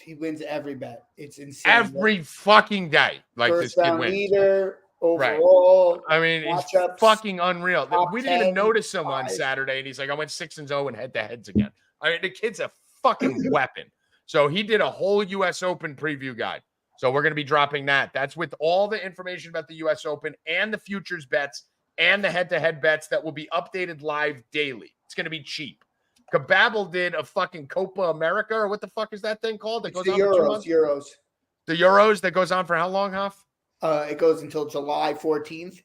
He wins every bet. It's insane. Every fucking day. Like First this kid wins. Leader, overall. Right. I mean, matchups, it's fucking unreal. We didn't even notice him on 5. Saturday, and he's like, I went 6-0 and head-to-heads again. I mean, the kid's a fucking weapon. So he did a whole U.S. Open preview guide. So we're going to be dropping that. That's with all the information about the U.S. Open and the futures bets and the head-to-head bets that will be updated live daily. It's going to be cheap. Kababble did a fucking Copa America, or what the fuck is that thing called? That goes on for 2 months? Euros. The Euros that goes on for how long, Huff? It goes until July 14th.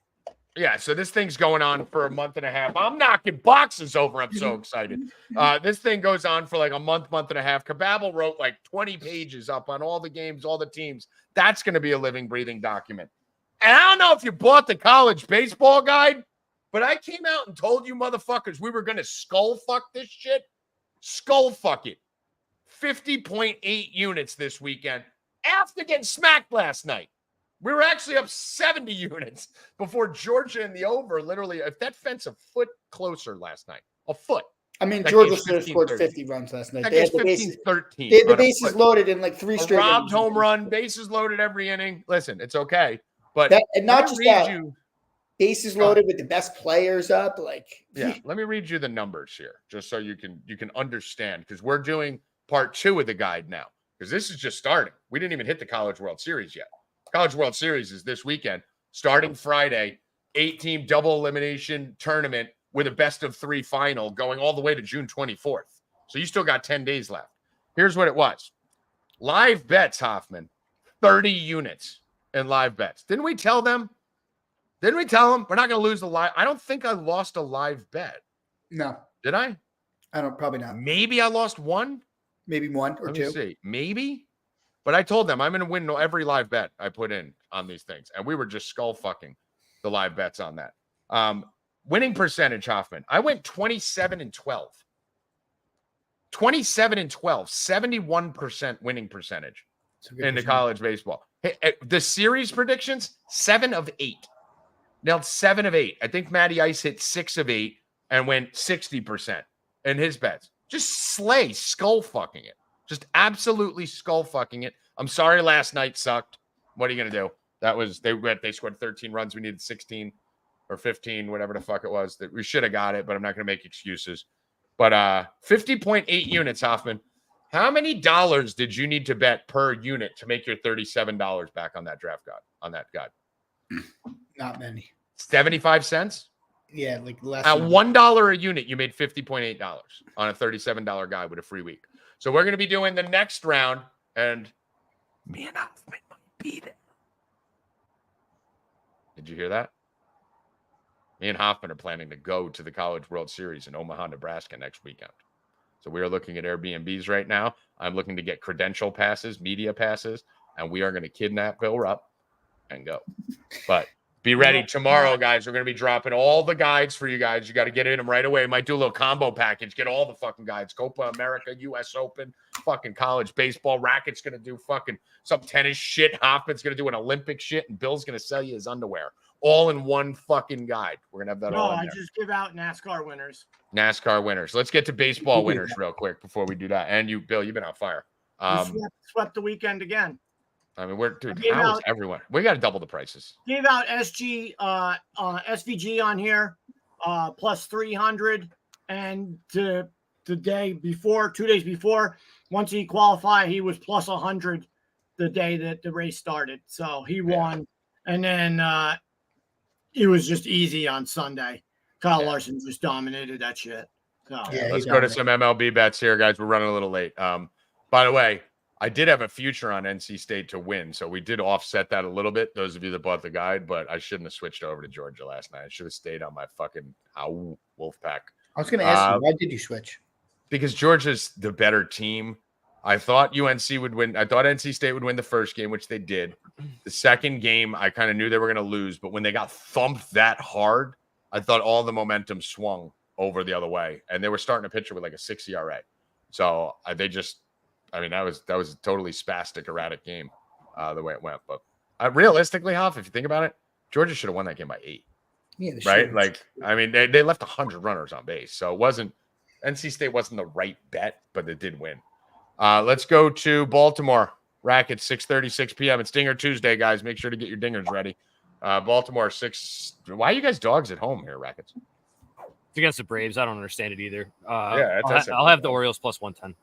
Yeah, so this thing's going on for a month and a half. I'm knocking boxes over. I'm so excited. This thing goes on for like a month and a half. Kababble wrote like 20 pages up on all the games, all the teams. That's going to be a living, breathing document. And I don't know if you bought the college baseball guide, but I came out and told you motherfuckers we were going to skull fuck this shit. Skull fuck it. 50.8 units this weekend after getting smacked last night. We were actually up 70 units before Georgia in the over. Literally, if that fence a foot closer last night, a foot. I mean, that Georgia should have scored 50 runs last night. They had the bases, 13. They had the bases loaded in like 3 straight. Robbed home run, bases loaded every inning. Listen, it's okay. But and not just that, bases loaded with the best players up. Like, yeah, let me read you the numbers here, just so you can understand, because we're doing part 2 of the guide now, because this is just starting. We didn't even hit the College World Series yet. College World Series is this weekend, starting Friday, 8-team double elimination tournament with a best-of-3 final going all the way to June 24th. So you still got 10 days left. Here's what it was. Live bets, Hoffman, 30 units in live bets. Didn't we tell them? We're not going to lose the live. I don't think I lost a live bet. No. Did I? I don't, probably not. Maybe I lost one. Maybe 1 or 2. Let me see. Maybe. But I told them I'm going to win every live bet I put in on these things. And we were just skull fucking the live bets on that. Winning percentage, Hoffman. I went 27-12. 27-12. 71% winning percentage in the college baseball. Hey, the series predictions, 7 of 8. Nailed 7 of 8. I think Matty Ice hit 6 of 8 and went 60% in his bets. Just slay, skull fucking it. Just absolutely skull fucking it. I'm sorry last night sucked. What are you going to do? That was, they scored 13 runs. We needed 16 or 15, whatever the fuck it was. That we should have got it, but I'm not going to make excuses. But 50.8 units, Hoffman. How many dollars did you need to bet per unit to make your $37 back on that draft guide, on that guide? Not many. 75 cents? Yeah, like less. At $1 a unit, you made $50.8 on a $37 guide with a free week. So we're going to be doing the next round, and me and Hoffman might be there. Did you hear that? Me and Hoffman are planning to go to the College World Series in Omaha, Nebraska next weekend. So we are looking at Airbnbs right now. I'm looking to get credential passes, media passes, and we are going to kidnap Bill Rupp and go. But be ready tomorrow, guys. We're going to be dropping all the guides for you guys. You got to get in them right away. Might do a little combo package. Get all the fucking guides. Copa America, U.S. Open, fucking college baseball. Rackets going to do fucking some tennis shit. Hoffman's going to do an Olympic shit, and Bill's going to sell you his underwear. All in one fucking guide. We're going to have that all in there. I just give out NASCAR winners. NASCAR winners. Let's get to baseball winners real quick before we do that. And you, Bill, you've been on fire. Swept the weekend again. I mean, how is everyone? We got to double the prices. Gave out SVG on here, plus 300, and the day before, 2 days before, once he qualified, he was plus 100 the day that the race started. So he won, and then it was just easy on Sunday. Kyle Larson just dominated that shit. So let's go to some MLB bets here, guys. We're running a little late. By the way, I did have a future on NC State to win, so we did offset that a little bit, those of you that bought the guide, but I shouldn't have switched over to Georgia last night. I should have stayed on my fucking Wolfpack. I was going to ask you, why did you switch? Because Georgia's the better team. I thought UNC would win. I thought NC State would win the first game, which they did. The second game, I kind of knew they were going to lose, but when they got thumped that hard, I thought all the momentum swung over the other way, and they were starting to pitch it with like a 6 ERA. So that was a totally spastic, erratic game, the way it went. But realistically, Hoff, if you think about it, Georgia should have won that game by 8. Yeah, right? Like, I mean, they left 100 runners on base, so it wasn't NC State wasn't the right bet, but it did win. Let's go to Baltimore. Rackets, 6:36 p.m. It's Dinger Tuesday, guys. Make sure to get your dingers ready. Baltimore 6. Why are you guys dogs at home here, Rackets? It's against the Braves. I don't understand it either. I'll have the Orioles plus 110.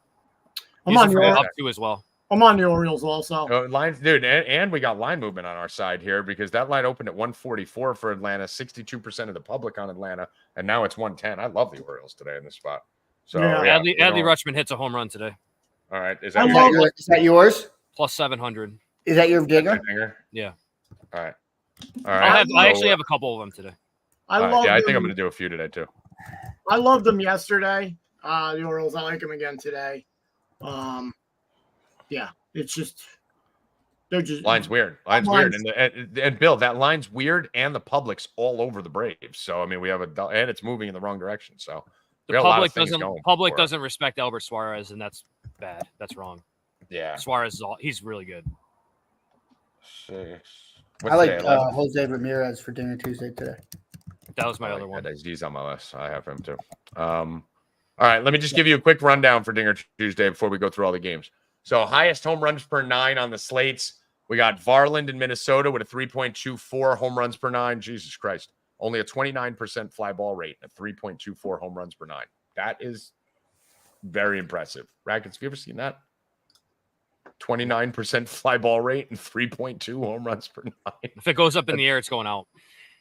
I'm on your up 2 as well. I'm on the Orioles also. Lines, dude, and we got line movement on our side here because that line opened at 144 for Atlanta, 62% of the public on Atlanta, and now it's 110. I love the Orioles today in this spot. So Adley Rutschman hits a home run today. All right, is that yours? Plus 700. Is that your dinger? Yeah. All right. I actually have a couple of them today. I think I'm going to do a few today too. I loved them yesterday. The Orioles. I like them again today. Yeah, it's just they're just line's weird. Line's weird, and Bill, that line's weird, and the public's all over the Braves. So I mean, we have and it's moving in the wrong direction. So the public doesn't respect Albert Suarez, and that's bad. That's wrong. Yeah, Suarez he's really good. 6. I like Jose Ramirez for Dinner Tuesday today. That was my other one. He's on my list. I have him too. All right, let me just give you a quick rundown for Dinger Tuesday before we go through all the games. So highest home runs per 9 on the slates. We got Varland in Minnesota with a 3.24 home runs per 9. Jesus Christ. Only a 29% fly ball rate and a 3.24 home runs per 9. That is very impressive. Rackets, have you ever seen that? 29% fly ball rate and 3.2 home runs per 9. If it goes up in the air, it's going out.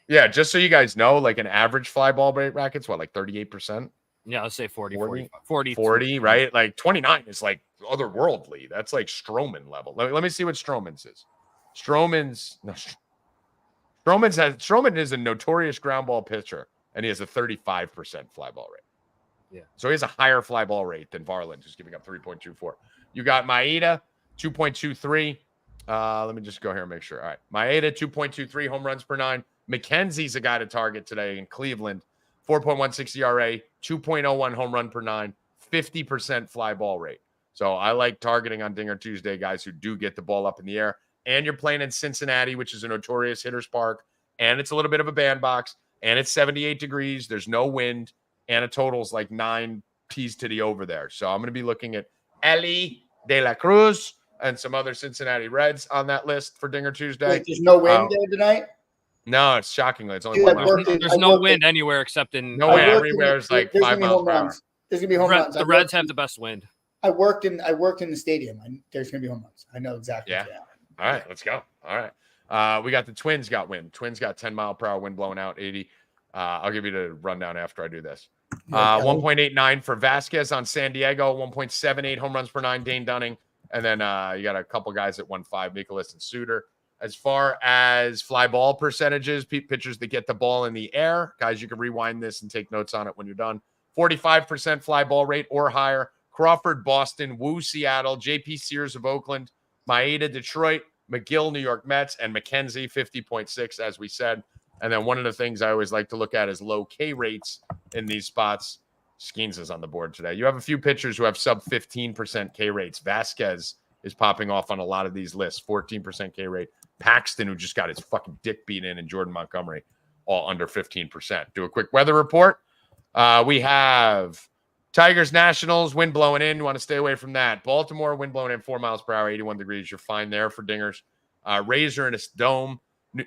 Yeah, just so you guys know, like an average fly ball rate, Rackets, like 38%? Yeah, let's say 40, 40, right? Like 29 is like otherworldly. That's like Stroman level. Let me see what Stroman's is. Stroman is a notorious ground ball pitcher, and he has a 35% fly ball rate. Yeah. So he has a higher fly ball rate than Varland, who's giving up 3.24. You got Maeda, 2.23. Let me just go here and make sure. All right. Maeda, 2.23 home runs per 9. McKenzie's a guy to target today in Cleveland. 4.16 ERA, 2.01 home run per 9, 50% fly ball rate. So I like targeting on Dinger Tuesday guys who do get the ball up in the air. And you're playing in Cincinnati, which is a notorious hitter's park. And it's a little bit of a bandbox. And it's 78 degrees. There's no wind. And a total's like 9 P's to the over there. So I'm going to be looking at Ellie De La Cruz and some other Cincinnati Reds on that list for Dinger Tuesday. Wait, there's no wind there tonight? No, it's shockingly. It's only one. There's no wind anywhere except in nowhere. Everywhere is like 5 miles per hour. There's gonna be home runs. The Reds have the best wind. I worked in the stadium. There's gonna be home runs. I know exactly. Yeah. All right, let's go. All right. We got the Twins got wind. Twins got 10-mile-per-hour wind blowing out 80. I'll give you the rundown after I do this. 1.89 for Vasquez on San Diego. 1.78 home runs per 9. Dane Dunning, and then you got a couple guys at 1.5. Mikolas and Suter. As far as fly ball percentages, pitchers that get the ball in the air, guys, you can rewind this and take notes on it when you're done. 45% fly ball rate or higher. Crawford, Boston. Wu, Seattle. J.P. Sears of Oakland. Maeda, Detroit. McGill, New York Mets. And McKenzie, 50.6, as we said. And then one of the things I always like to look at is low K rates in these spots. Skeens is on the board today. You have a few pitchers who have sub 15% K rates. Vasquez is popping off on a lot of these lists. 14% K rate. Paxton, who just got his fucking dick beat in, and Jordan Montgomery, all under 15%. Do a quick weather report. We have Tigers, Nationals, wind blowing in. You want to stay away from that. Baltimore, wind blowing in 4 miles per hour, 81 degrees. You're fine there for dingers. Rays are in a dome.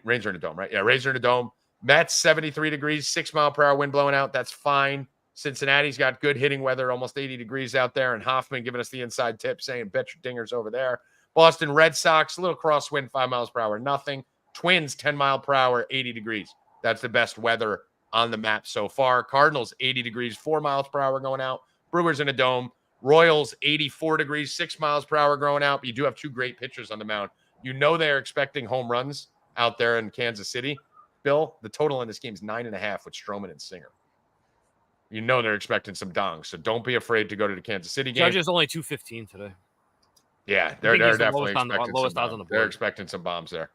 Rays are in a dome, right? Yeah, Rays are in a dome. Mets, 73 degrees, 6 mile per hour wind blowing out. That's fine. Cincinnati's got good hitting weather, almost 80 degrees out there. And Hoffman giving us the inside tip saying, bet your dingers over there. Boston Red Sox, a little crosswind, 5 miles per hour, nothing. Twins, 10 mile per hour, 80 degrees. That's the best weather on the map so far. Cardinals, 80 degrees, 4 miles per hour going out. Brewers in a dome. Royals, 84 degrees, 6 miles per hour going out. But you do have 2 great pitchers on the mound. You know they're expecting home runs out there in Kansas City. Bill, the total in this game is 9.5 with Stroman and Singer. You know they're expecting some dongs, so don't be afraid to go to the Kansas City game. Judges only 215 today. Yeah, they're definitely expecting some bombs. They're expecting some bombs there.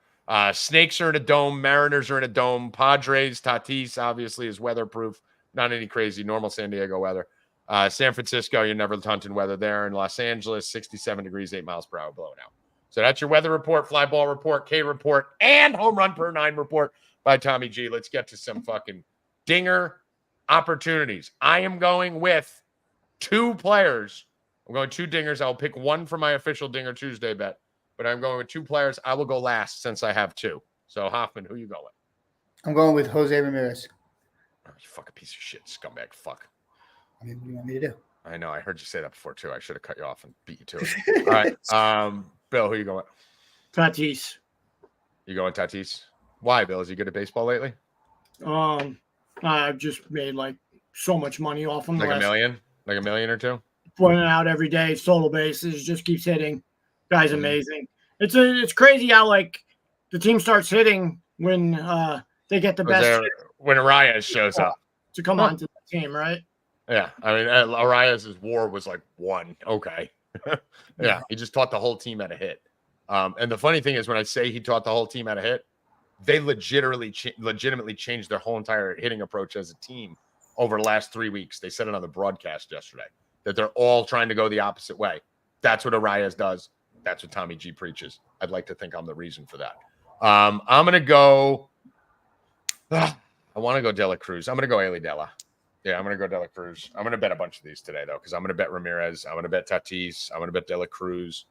Snakes are in a dome. Mariners are in a dome. Padres, Tatis, obviously, is weatherproof. Not any crazy, normal San Diego weather. San Francisco, you're never hunting weather there. In Los Angeles, 67 degrees, 8 miles per hour blowing out. So that's your weather report, fly ball report, K report, and home run per 9 report by Tommy G. Let's get to some fucking dinger opportunities. I am going with 2 players. I'm going 2 dingers. I'll pick one for my official Dinger Tuesday bet, but I'm going with 2 players. I will go last since I have 2. So, Hoffman, who you going with? I'm going with Jose Ramirez. Oh, you fucking piece of shit, scumbag. Fuck. I mean, what do you want me to do? I know. I heard you say that before, too. I should have cut you off and beat you to it. All right. Bill, who you going with? Tatis. You going Tatis? Why, Bill? Is he good at baseball lately? I've just made like so much money off him. Like a million? Like a million or 2? Pointing out every day, solo bases, just keeps hitting. Guy's amazing. It's crazy how like the team starts hitting when they get the best when Arias shows up to come onto the team, right? Yeah, I mean Arias's WAR was like 1. Okay, yeah, he just taught the whole team how to hit. And the funny thing is, when I say he taught the whole team how to hit, they legitimately changed their whole entire hitting approach as a team over the last 3 weeks. They said it on the broadcast yesterday that they're all trying to go the opposite way. That's what Arias does. That's what Tommy G preaches. I'd like to think I'm the reason for that. I'm going to go. I want to go Dela Cruz. I'm going to go Eli Dela. Yeah, I'm going to go Dela Cruz. I'm going to bet a bunch of these today, though, because I'm going to bet Ramirez. I'm going to bet Tatis. I'm going to bet Dela Cruz.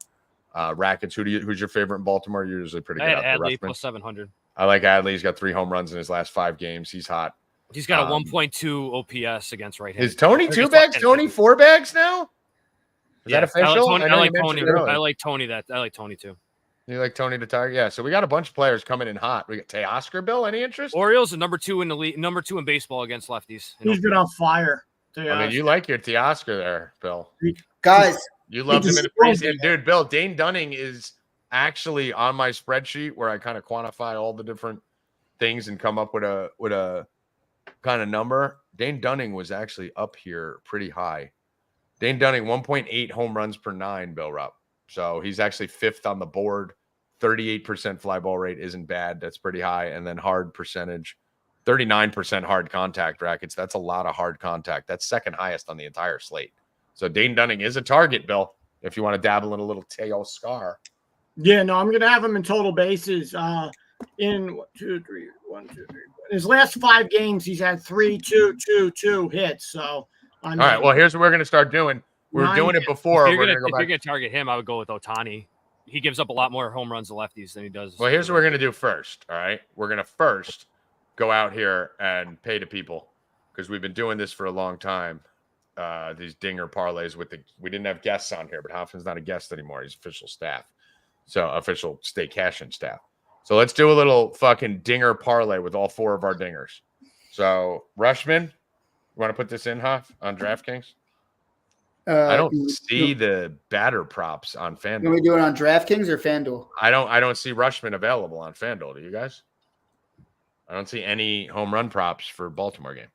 Rackets. Who's your favorite in Baltimore? You're usually pretty good. I had Adley plus 700. I like Adley. He's got 3 home runs in his last 5 games. He's hot. He's got a 1.2 OPS against right-handed. Is Tony 2 bags? Tony 4 bags now? Is that official? I like Tony. I like Tony. I like Tony too. You like Tony the Tiger? Yeah. So we got a bunch of players coming in hot. We got Teoscar. Bill, any interest? Orioles are number 2 in the league, number 2 in baseball against lefties. He's been on fire. I mean, you like your Teoscar there, Bill. Guys, you loved him in the preseason, dude. Bill, Dane Dunning is actually on my spreadsheet where I kind of quantify all the different things and come up with a kind of number. Dane Dunning was actually up here pretty high. Dane Dunning, 1.8 home runs per 9, Bill Rupp. So he's actually 5th on the board. 38% fly ball rate isn't bad. That's pretty high. And then hard percentage, 39% hard contact Rackets. That's a lot of hard contact. That's 2nd highest on the entire slate. So Dane Dunning is a target, Bill, if you want to dabble in a little Teoscar. Yeah, no, I'm going to have him in total bases. In 1, 2, 3. His last 5 games, he's had 3, 2, 2, 2 hits. So, I mean, all right. Well, here's what we're going to start doing. We were doing it before. If you're going to target him, I would go with Ohtani. He gives up a lot more home runs to lefties than he does. Well, here's what we're going to do first. All right. We're going to first go out here and pay to people because we've been doing this for a long time. These dinger parlays we didn't have guests on here, but Hoffman's not a guest anymore. He's official staff. So official Stay Cashin staff. So let's do a little fucking dinger parlay with all 4 of our dingers. So Rushman, you want to put this in, Hoff, on DraftKings? I don't see the batter props on FanDuel. Can we do it on DraftKings or FanDuel? I don't see Rushman available on FanDuel. Do you guys? I don't see any home run props for Baltimore game.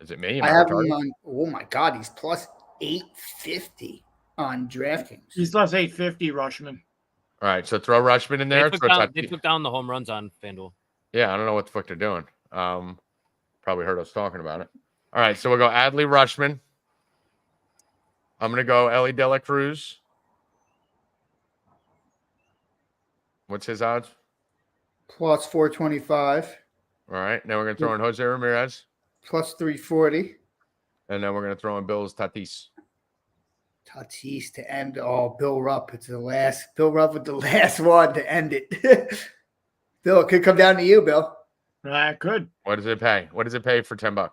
Is it me? I have him on. Oh my God, he's plus 850 on DraftKings. He's plus 850, Rushman. All right, so throw Rushman in there. They took down the home runs on FanDuel. Yeah, I don't know what the fuck they're doing. Probably heard us talking about it. All right, so we'll go Adley Rushman. I'm going to go Ellie Dela Cruz. What's his odds? Plus 425. All right, now we're going to throw in Jose Ramirez. Plus 340. And then we're going to throw in Bill's Tatis. Tatis to end. Oh, Bill Rupp. It's the last. Bill Rupp with the last one to end it. Bill, it could come down to you, Bill. I could. What does it pay? What does it pay for $10?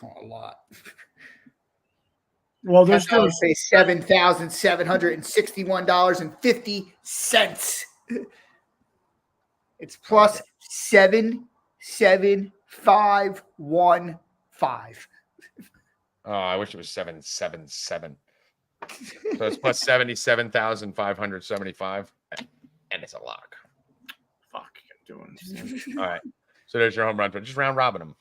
Oh, a lot. Well, there's going to say $7,761.50. It's plus 77515. Oh, I wish it was 777. So it's plus 77,575, and it's a lock. Fuck, I'm doing. All right. So there's your home run, but just round robin them.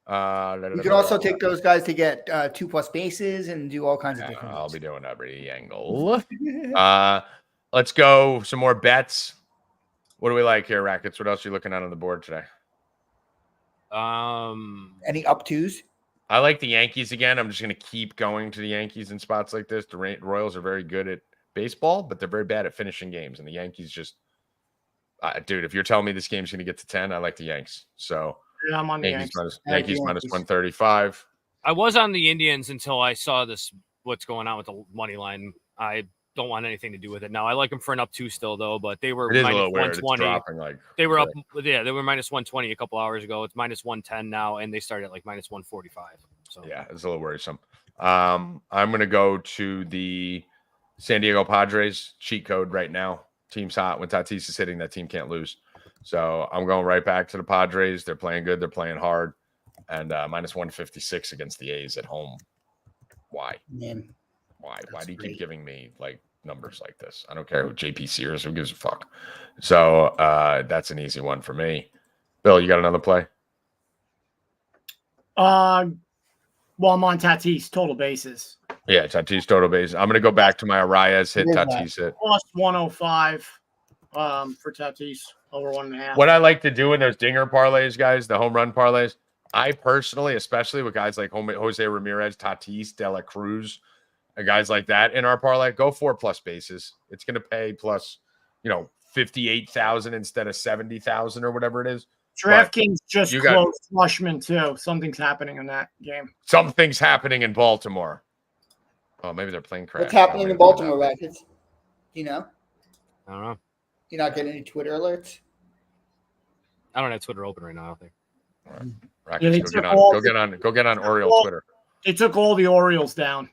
You can also take those guys to get 2+ bases and do all kinds of different I'll things. be doing every angle. Let's go some more bets. What do we like here, Rackets? What else are you looking at on the board today? Any up twos? I like the Yankees again. I'm just going to keep going to the Yankees in spots like this. The Royals are very good at baseball, but they're very bad at finishing games. And the Yankees just, dude, if you're telling me this game's going to get to 10, I like the Yanks. So Yeah, I'm on the Yankees Yankees. minus 135. I was on the Indians until I saw this. What's going on with the money line? I don't want anything to do with it now. I like them for an up 2 still though, but they were It is a minus little weird. It's 120. dropping like They were up, yeah, they were minus 120 a couple hours ago. It's minus 110 now, and they started at like minus 145. So yeah, it's a little worrisome. I'm going to go to the San Diego Padres cheat code right now. Team's hot. When Tatis is hitting, that team can't lose. So I'm going right back to the Padres. They're playing good. They're playing hard. And minus 156 against the A's at home. Why? Man, Why do you great. keep giving me like numbers like this? I don't care who JP Sears. Who gives a fuck? So that's an easy one for me. Bill, you got another play? Well, I'm on Tatis, total bases. Yeah, Tatis total base. I'm gonna go back to my Arias hit. Tatis hit. Plus 105 for Tatis, over 1.5. What I like to do in those dinger parlays, guys, the home run parlays, I personally, especially with guys like Jose Ramirez, Tatis, De La Cruz, and guys like that in our parlay, go 4+ bases. It's going to pay plus, 58,000 instead of 70,000 or whatever it is. DraftKings just you got- closed Flushman too. Something's happening in that game. Something's happening in Baltimore. Oh, maybe they're playing crash. what's happening in Baltimore, Rackets? Do you know? I don't know. You're not getting any Twitter alerts? I don't have Twitter open right now. I don't think. Rackets, Yeah, go get on Oriole Twitter. They took all the Orioles down.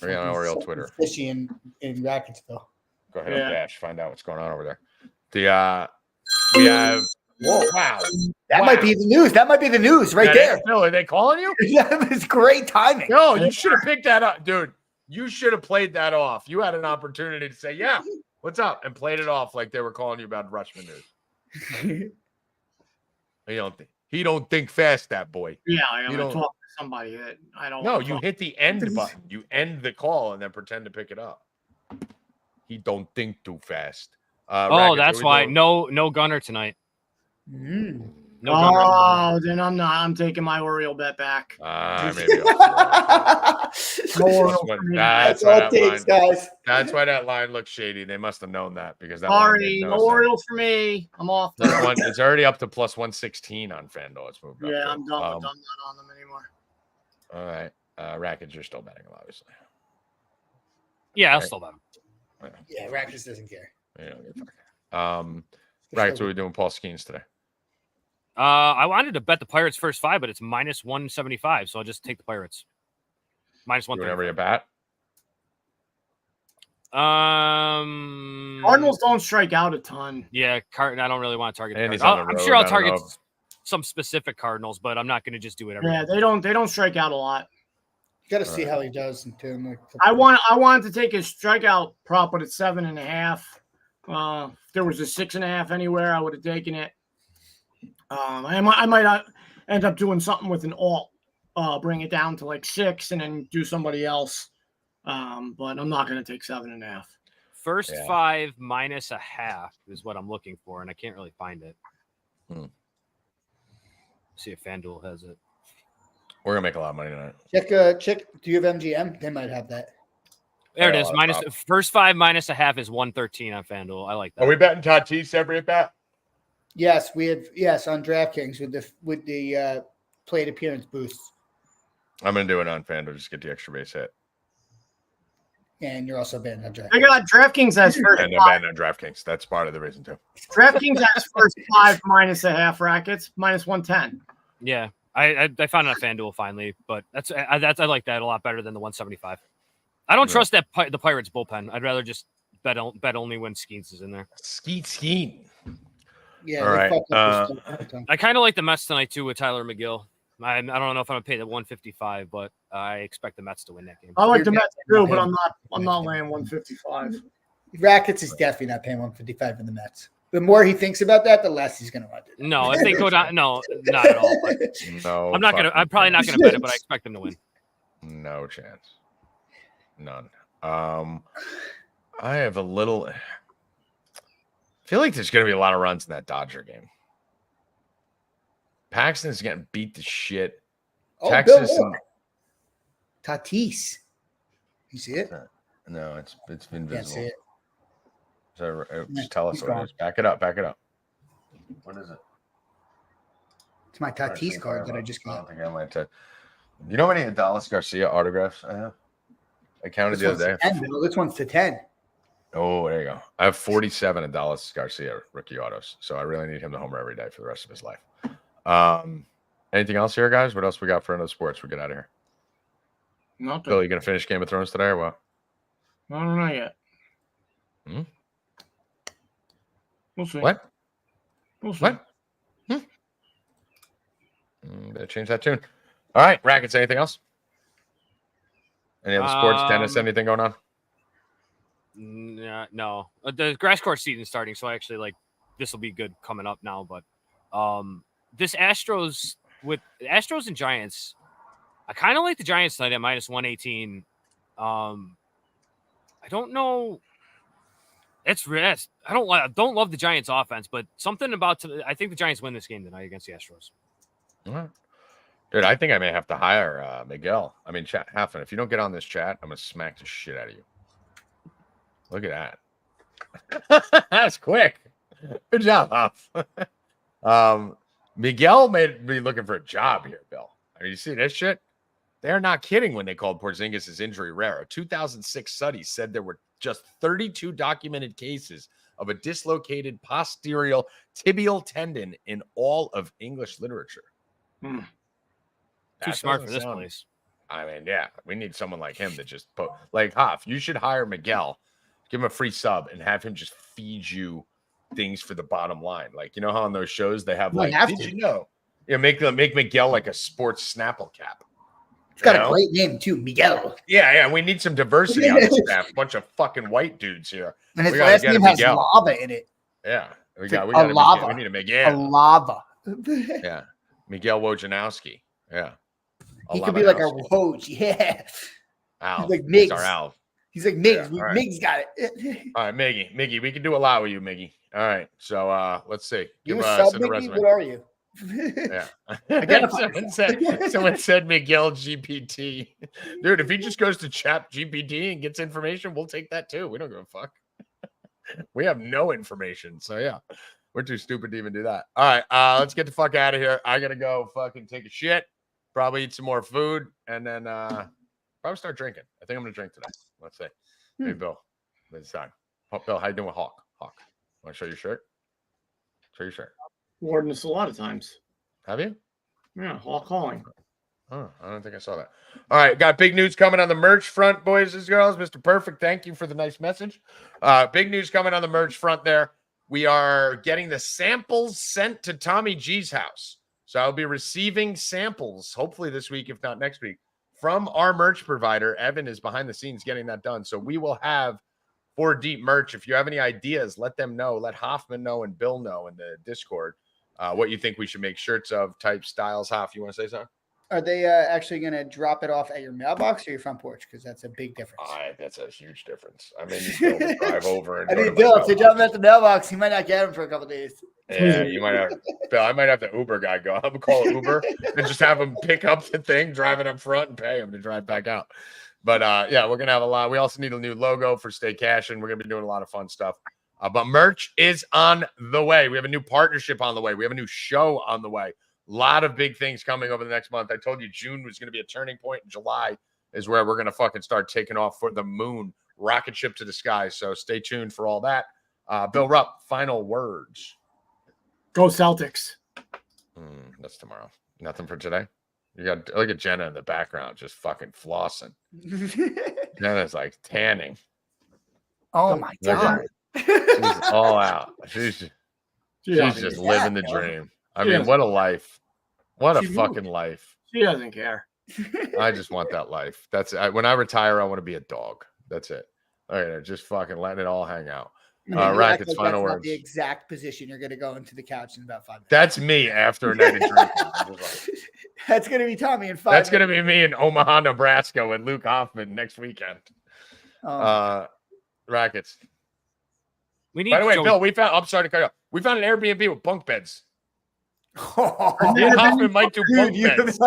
Go get on Oriole Twitter. Fishy in Racketsville. Go ahead Yeah. and dash. Find out what's going on over there. We have. Whoa. Wow. That might be the news. That might be the news right That there. is- Bill, are they calling you? That was great timing. No, you should have picked that up, dude. You should have played that off. You had an opportunity to say, "Yeah, what's up?" and played it off like they were calling you about Rushman news. He don't think fast, that boy. Yeah, I'm You going to don't- talk to somebody that I don't No, wanna you talk hit the end button. You end the call and then pretend to pick it up. He don't think too fast. Oh, Rackets, that's what we why. doing? No Gunner tonight. Mm. No Gunner. Oh, then I'm not. I'm taking my Oriole bet back. Maybe. No Orioles That's for me. That's all it takes, guys. That's why that line looks shady. They must have known that because that line Sorry, made no sense. Orioles for me. I'm off. It's already up to plus 116 on FanDuel. It's moved up. Yeah, to. I'm done. I'm not on them anymore. All right. Rackets, you're still betting, obviously. Yeah, I'll Right. still bet him. Yeah, Rackets doesn't care. You don't give a fuck. Rackets, what are we doing Paul Skeens today? I wanted to bet the Pirates first 5, but it's minus 175, so I'll just take the Pirates. Minus Whenever you 135. bat. Cardinals don't strike out a ton. Yeah, I don't really want to target. And the he's Cardinals. on the I'm road, sure I'll I don't target know. some specific Cardinals, but I'm not going to just do it every. Yeah, they don't strike out a lot. You got to see how he does in terms of. I wanted to take his strikeout prop, but it's 7.5. If there was a 6.5 anywhere, I would have taken it. I might end up doing something with an alt, bring it down to like 6, and then do somebody else. But I'm not going to take 7.5. First Yeah. 5 minus a half is what I'm looking for, and I can't really find it. See if FanDuel has it. We're going to make a lot of money tonight. Check. Do you have MGM? They might have that. There it Yeah, is. I'll Minus drop. first 5 minus a half is 113 on FanDuel. I like that. Are we betting Tatis every at bat? Yes, we have. Yes, on DraftKings with the plate appearance boosts. I'm going to do it on FanDuel. Just get the extra base hit. And you're also banned on draft. I got DraftKings as first And they're five. banned on DraftKings. That's part of the reason, too. DraftKings as first 5 minus a half Rackets, minus 110. Yeah, I found it on FanDuel finally, but I like that a lot better than the 175. I don't trust that the Pirates bullpen. I'd rather just bet only when Skeens is in there. Skeet. Yeah. All right. I kind of like the Mets tonight too with Tyler McGill. I don't know if I'm gonna pay the 155, but I expect the Mets to win that game. I like the Mets too, but I'm not laying 155. Rackets is definitely not paying 155 for the Mets. The more he thinks about that, the less he's going to want to. No, if they go down, no, not at all. No, I'm probably not gonna bet it, but I expect them to win. No chance. None. I have a little. I feel like there's going to be a lot of runs in that Dodger game. Paxton's getting beat to shit. Oh, Texas. Bill Moore. Tatis. You see it? No, it's Can't invisible. see it. So, just tell us what it is. Back it up. What is it? It's my Tatis card that I just I got. don't think I might. You know how many Adolis Garcia autographs I have? I counted the other day. This one's to 10. Oh, there you go. I have 47 Adolis Garcia rookie autos, so I really need him to homer every day for the rest of his life. Anything else here, guys? What else we got for another sports? We get out of here. Nothing. Bill, you gonna finish Game of Thrones today or what? I don't know yet. Hmm? We'll see. What? We'll see. What? Better change that tune. All right, Rackets. Anything else? Any other sports, tennis, anything going on? No. The grass court season's starting, so I actually like this will be good coming up now. But this Astros and Giants, I kind of like the Giants tonight at minus 118. I don't know. It's I don't love the Giants offense, but something about I think the Giants win this game tonight against the Astros. All right. Dude, I think I may have to hire Miguel. I mean, chat Halfin, if you don't get on this chat, I'm gonna smack the shit out of you. Look at that. That's quick. Good job, Huff. Miguel made me looking for a job here, Bill. I mean, you see this shit? They're not kidding when they called Porzingis' injury rare. A 2006 study said there were just 32 documented cases of a dislocated posterior tibial tendon in all of English literature. Too smart for this place. I mean, yeah, we need someone like him to just like Hoff. You should hire Miguel, give him a free sub, and have him just feed you things for the bottom line. Like, you know how on those shows they have like, did you know? Yeah, make Miguel like a sports Snapple cap. It's got a great name too, Miguel. Yeah. We need some diversity on the staff. A bunch of fucking white dudes here. And his last name has lava in it. Yeah, we need a Miguel. A lava. Yeah, Miguel Wojnarowski. Yeah, he could be like a Woj. Yeah. Al. He's like Miggs. Our Al. He's like Miggs. Yeah, right. Miggs got it. All right, Miggy, we can do a lot with you, Miggy. All right, so let's see. You sub Miggy? What are you? Yeah. Someone said Miguel GPT. Dude, if he just goes to Chat GPT and gets information, we'll take that too. We don't give a fuck. We have no information. So yeah, we're too stupid to even do that. All right, let's get the fuck out of here. I gotta go fucking take a shit, probably eat some more food, and then probably start drinking. I think I'm gonna drink today. Let's see. Hey Bill, this time. Bill, how you doing with Hawk? Want to show your shirt? Show your shirt. Worn this a lot of times. Have you? Yeah, Hawk calling. Oh, I don't think I saw that. All right, got big news coming on the merch front, boys and girls. Mr. Perfect, thank you for the nice message. Big news coming on the merch front there. We are getting the samples sent to Tommy G's house. So I'll be receiving samples, hopefully this week, if not next week, from our merch provider. Evan is behind the scenes getting that done. So we will have 4 Deep merch. If you have any ideas, let them know. Let Hoffman know and Bill know in the Discord what you think we should make shirts of, type, styles. Hoff, you want to say something? Are they actually going to drop it off at your mailbox or your front porch? Because that's a big difference. That's a huge difference. I mean, you Bill to drive over. And Bill, if they drop them at the mailbox, he might not get them for a couple of days. Yeah, you might have. Bill, I might have the Uber guy go. I'm gonna call Uber and just have him pick up the thing, drive it up front, and pay him to drive back out. But yeah, we're gonna have a lot. We also need a new logo for Stay Cashin. We're gonna be doing a lot of fun stuff. But merch is on the way. We have a new partnership on the way. We have a new show on the way. lot of big things coming over the next month. I told you June was going to be a turning point. July is where we're going to fucking start taking off for the moon, rocket ship to the sky. So stay tuned for all that. Bill Rupp, final words. Go Celtics. That's tomorrow. Nothing for today. You got look at Jenna in the background, just fucking flossing. Jenna's like tanning. Oh my God. She's all out. She's just living the dream. I mean, what a life. What a fucking life. She doesn't care. I just want that life. That's when I retire, I want to be a dog. That's it. All right, just fucking letting it all hang out. Rackets, final words. The exact position you're going to go into the couch in about 5 minutes. That's me after a night of drinking. That's going to be Tommy in 5 minutes. That's going to be me in Omaha, Nebraska with Luke Hoffman next weekend. Rackets. We need. By the way, Bill, we found. I'm sorry to cut you off. We found an Airbnb with bunk beds. Hoffman might do bunk beds.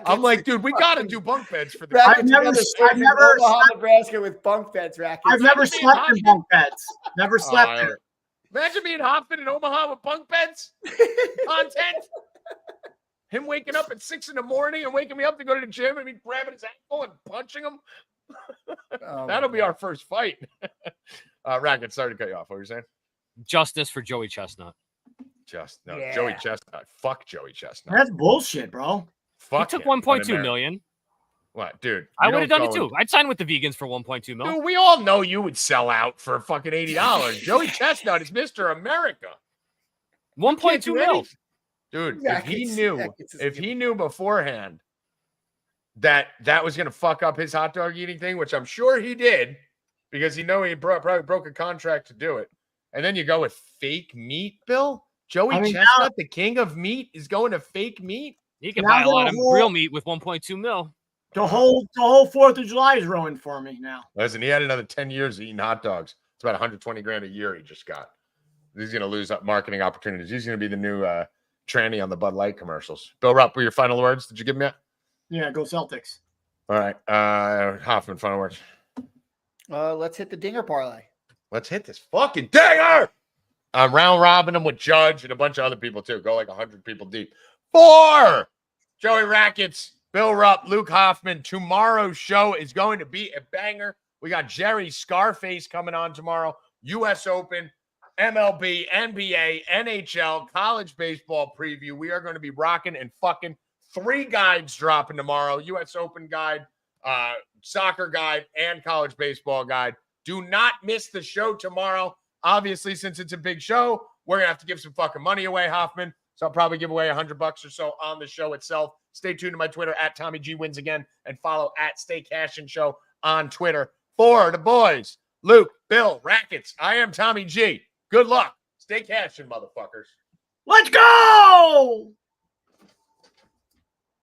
I'm like, dude, we got to do bunk beds for the. I've never Omaha, Nebraska with bunk beds. Rackets. I've never slept in bunk beds. Never slept in. Imagine being Hoffman in Omaha with bunk beds. Content. Him waking up at 6 a.m. and waking me up to go to the gym and me grabbing his ankle and punching him. That'll be our first fight. Rackets, sorry to cut you off. What were you saying? Justice for Joey Chestnut. Joey Chestnut. Fuck Joey Chestnut. That's bullshit, bro. Fuck. He took 1.2 million. What, dude? I would have done it too. I'd sign with the vegans for 1.2 million. Dude, we all know you would sell out for fucking $80. Joey Chestnut is Mr. America. 1.2 million. Dude, if he knew beforehand that was going to fuck up his hot dog eating thing, which I'm sure he did, because he probably broke a contract to do it. And then you go with fake meat, Bill? Joey Chestnut, the king of meat, is going to fake meat? He can buy a lot of real meat with 1.2 mil. The whole 4th of July is ruined for me now. Listen, he had another 10 years of eating hot dogs. It's about 120 grand a year he just got. He's going to lose marketing opportunities. He's going to be the new tranny on the Bud Light commercials. Bill Rupp, were your final words? Did you give me that? Yeah, go Celtics. All right. Hoffman, final words. Let's hit the dinger parlay. Let's hit this fucking dinger. I'm round robbing them with Judge and a bunch of other people too. Go like 100 people deep. 4. Joey Rackets, Bill Rupp, Luke Hoffman. Tomorrow's show is going to be a banger. We got Jerry Scarface coming on tomorrow. U.S. Open, MLB, NBA, NHL, college baseball preview. We are going to be rocking and fucking 3 guides dropping tomorrow. U.S. Open guide, soccer guide, and college baseball guide. Do not miss the show tomorrow. Obviously, since it's a big show, we're going to have to give some fucking money away, Hoffman. So I'll probably give away $100 or so on the show itself. Stay tuned to my Twitter at Tommy G Wins Again and follow at Stay Cashin Show on Twitter. For the boys, Luke, Bill, Rackets, I am Tommy G. Good luck. Stay cashin', motherfuckers. Let's go!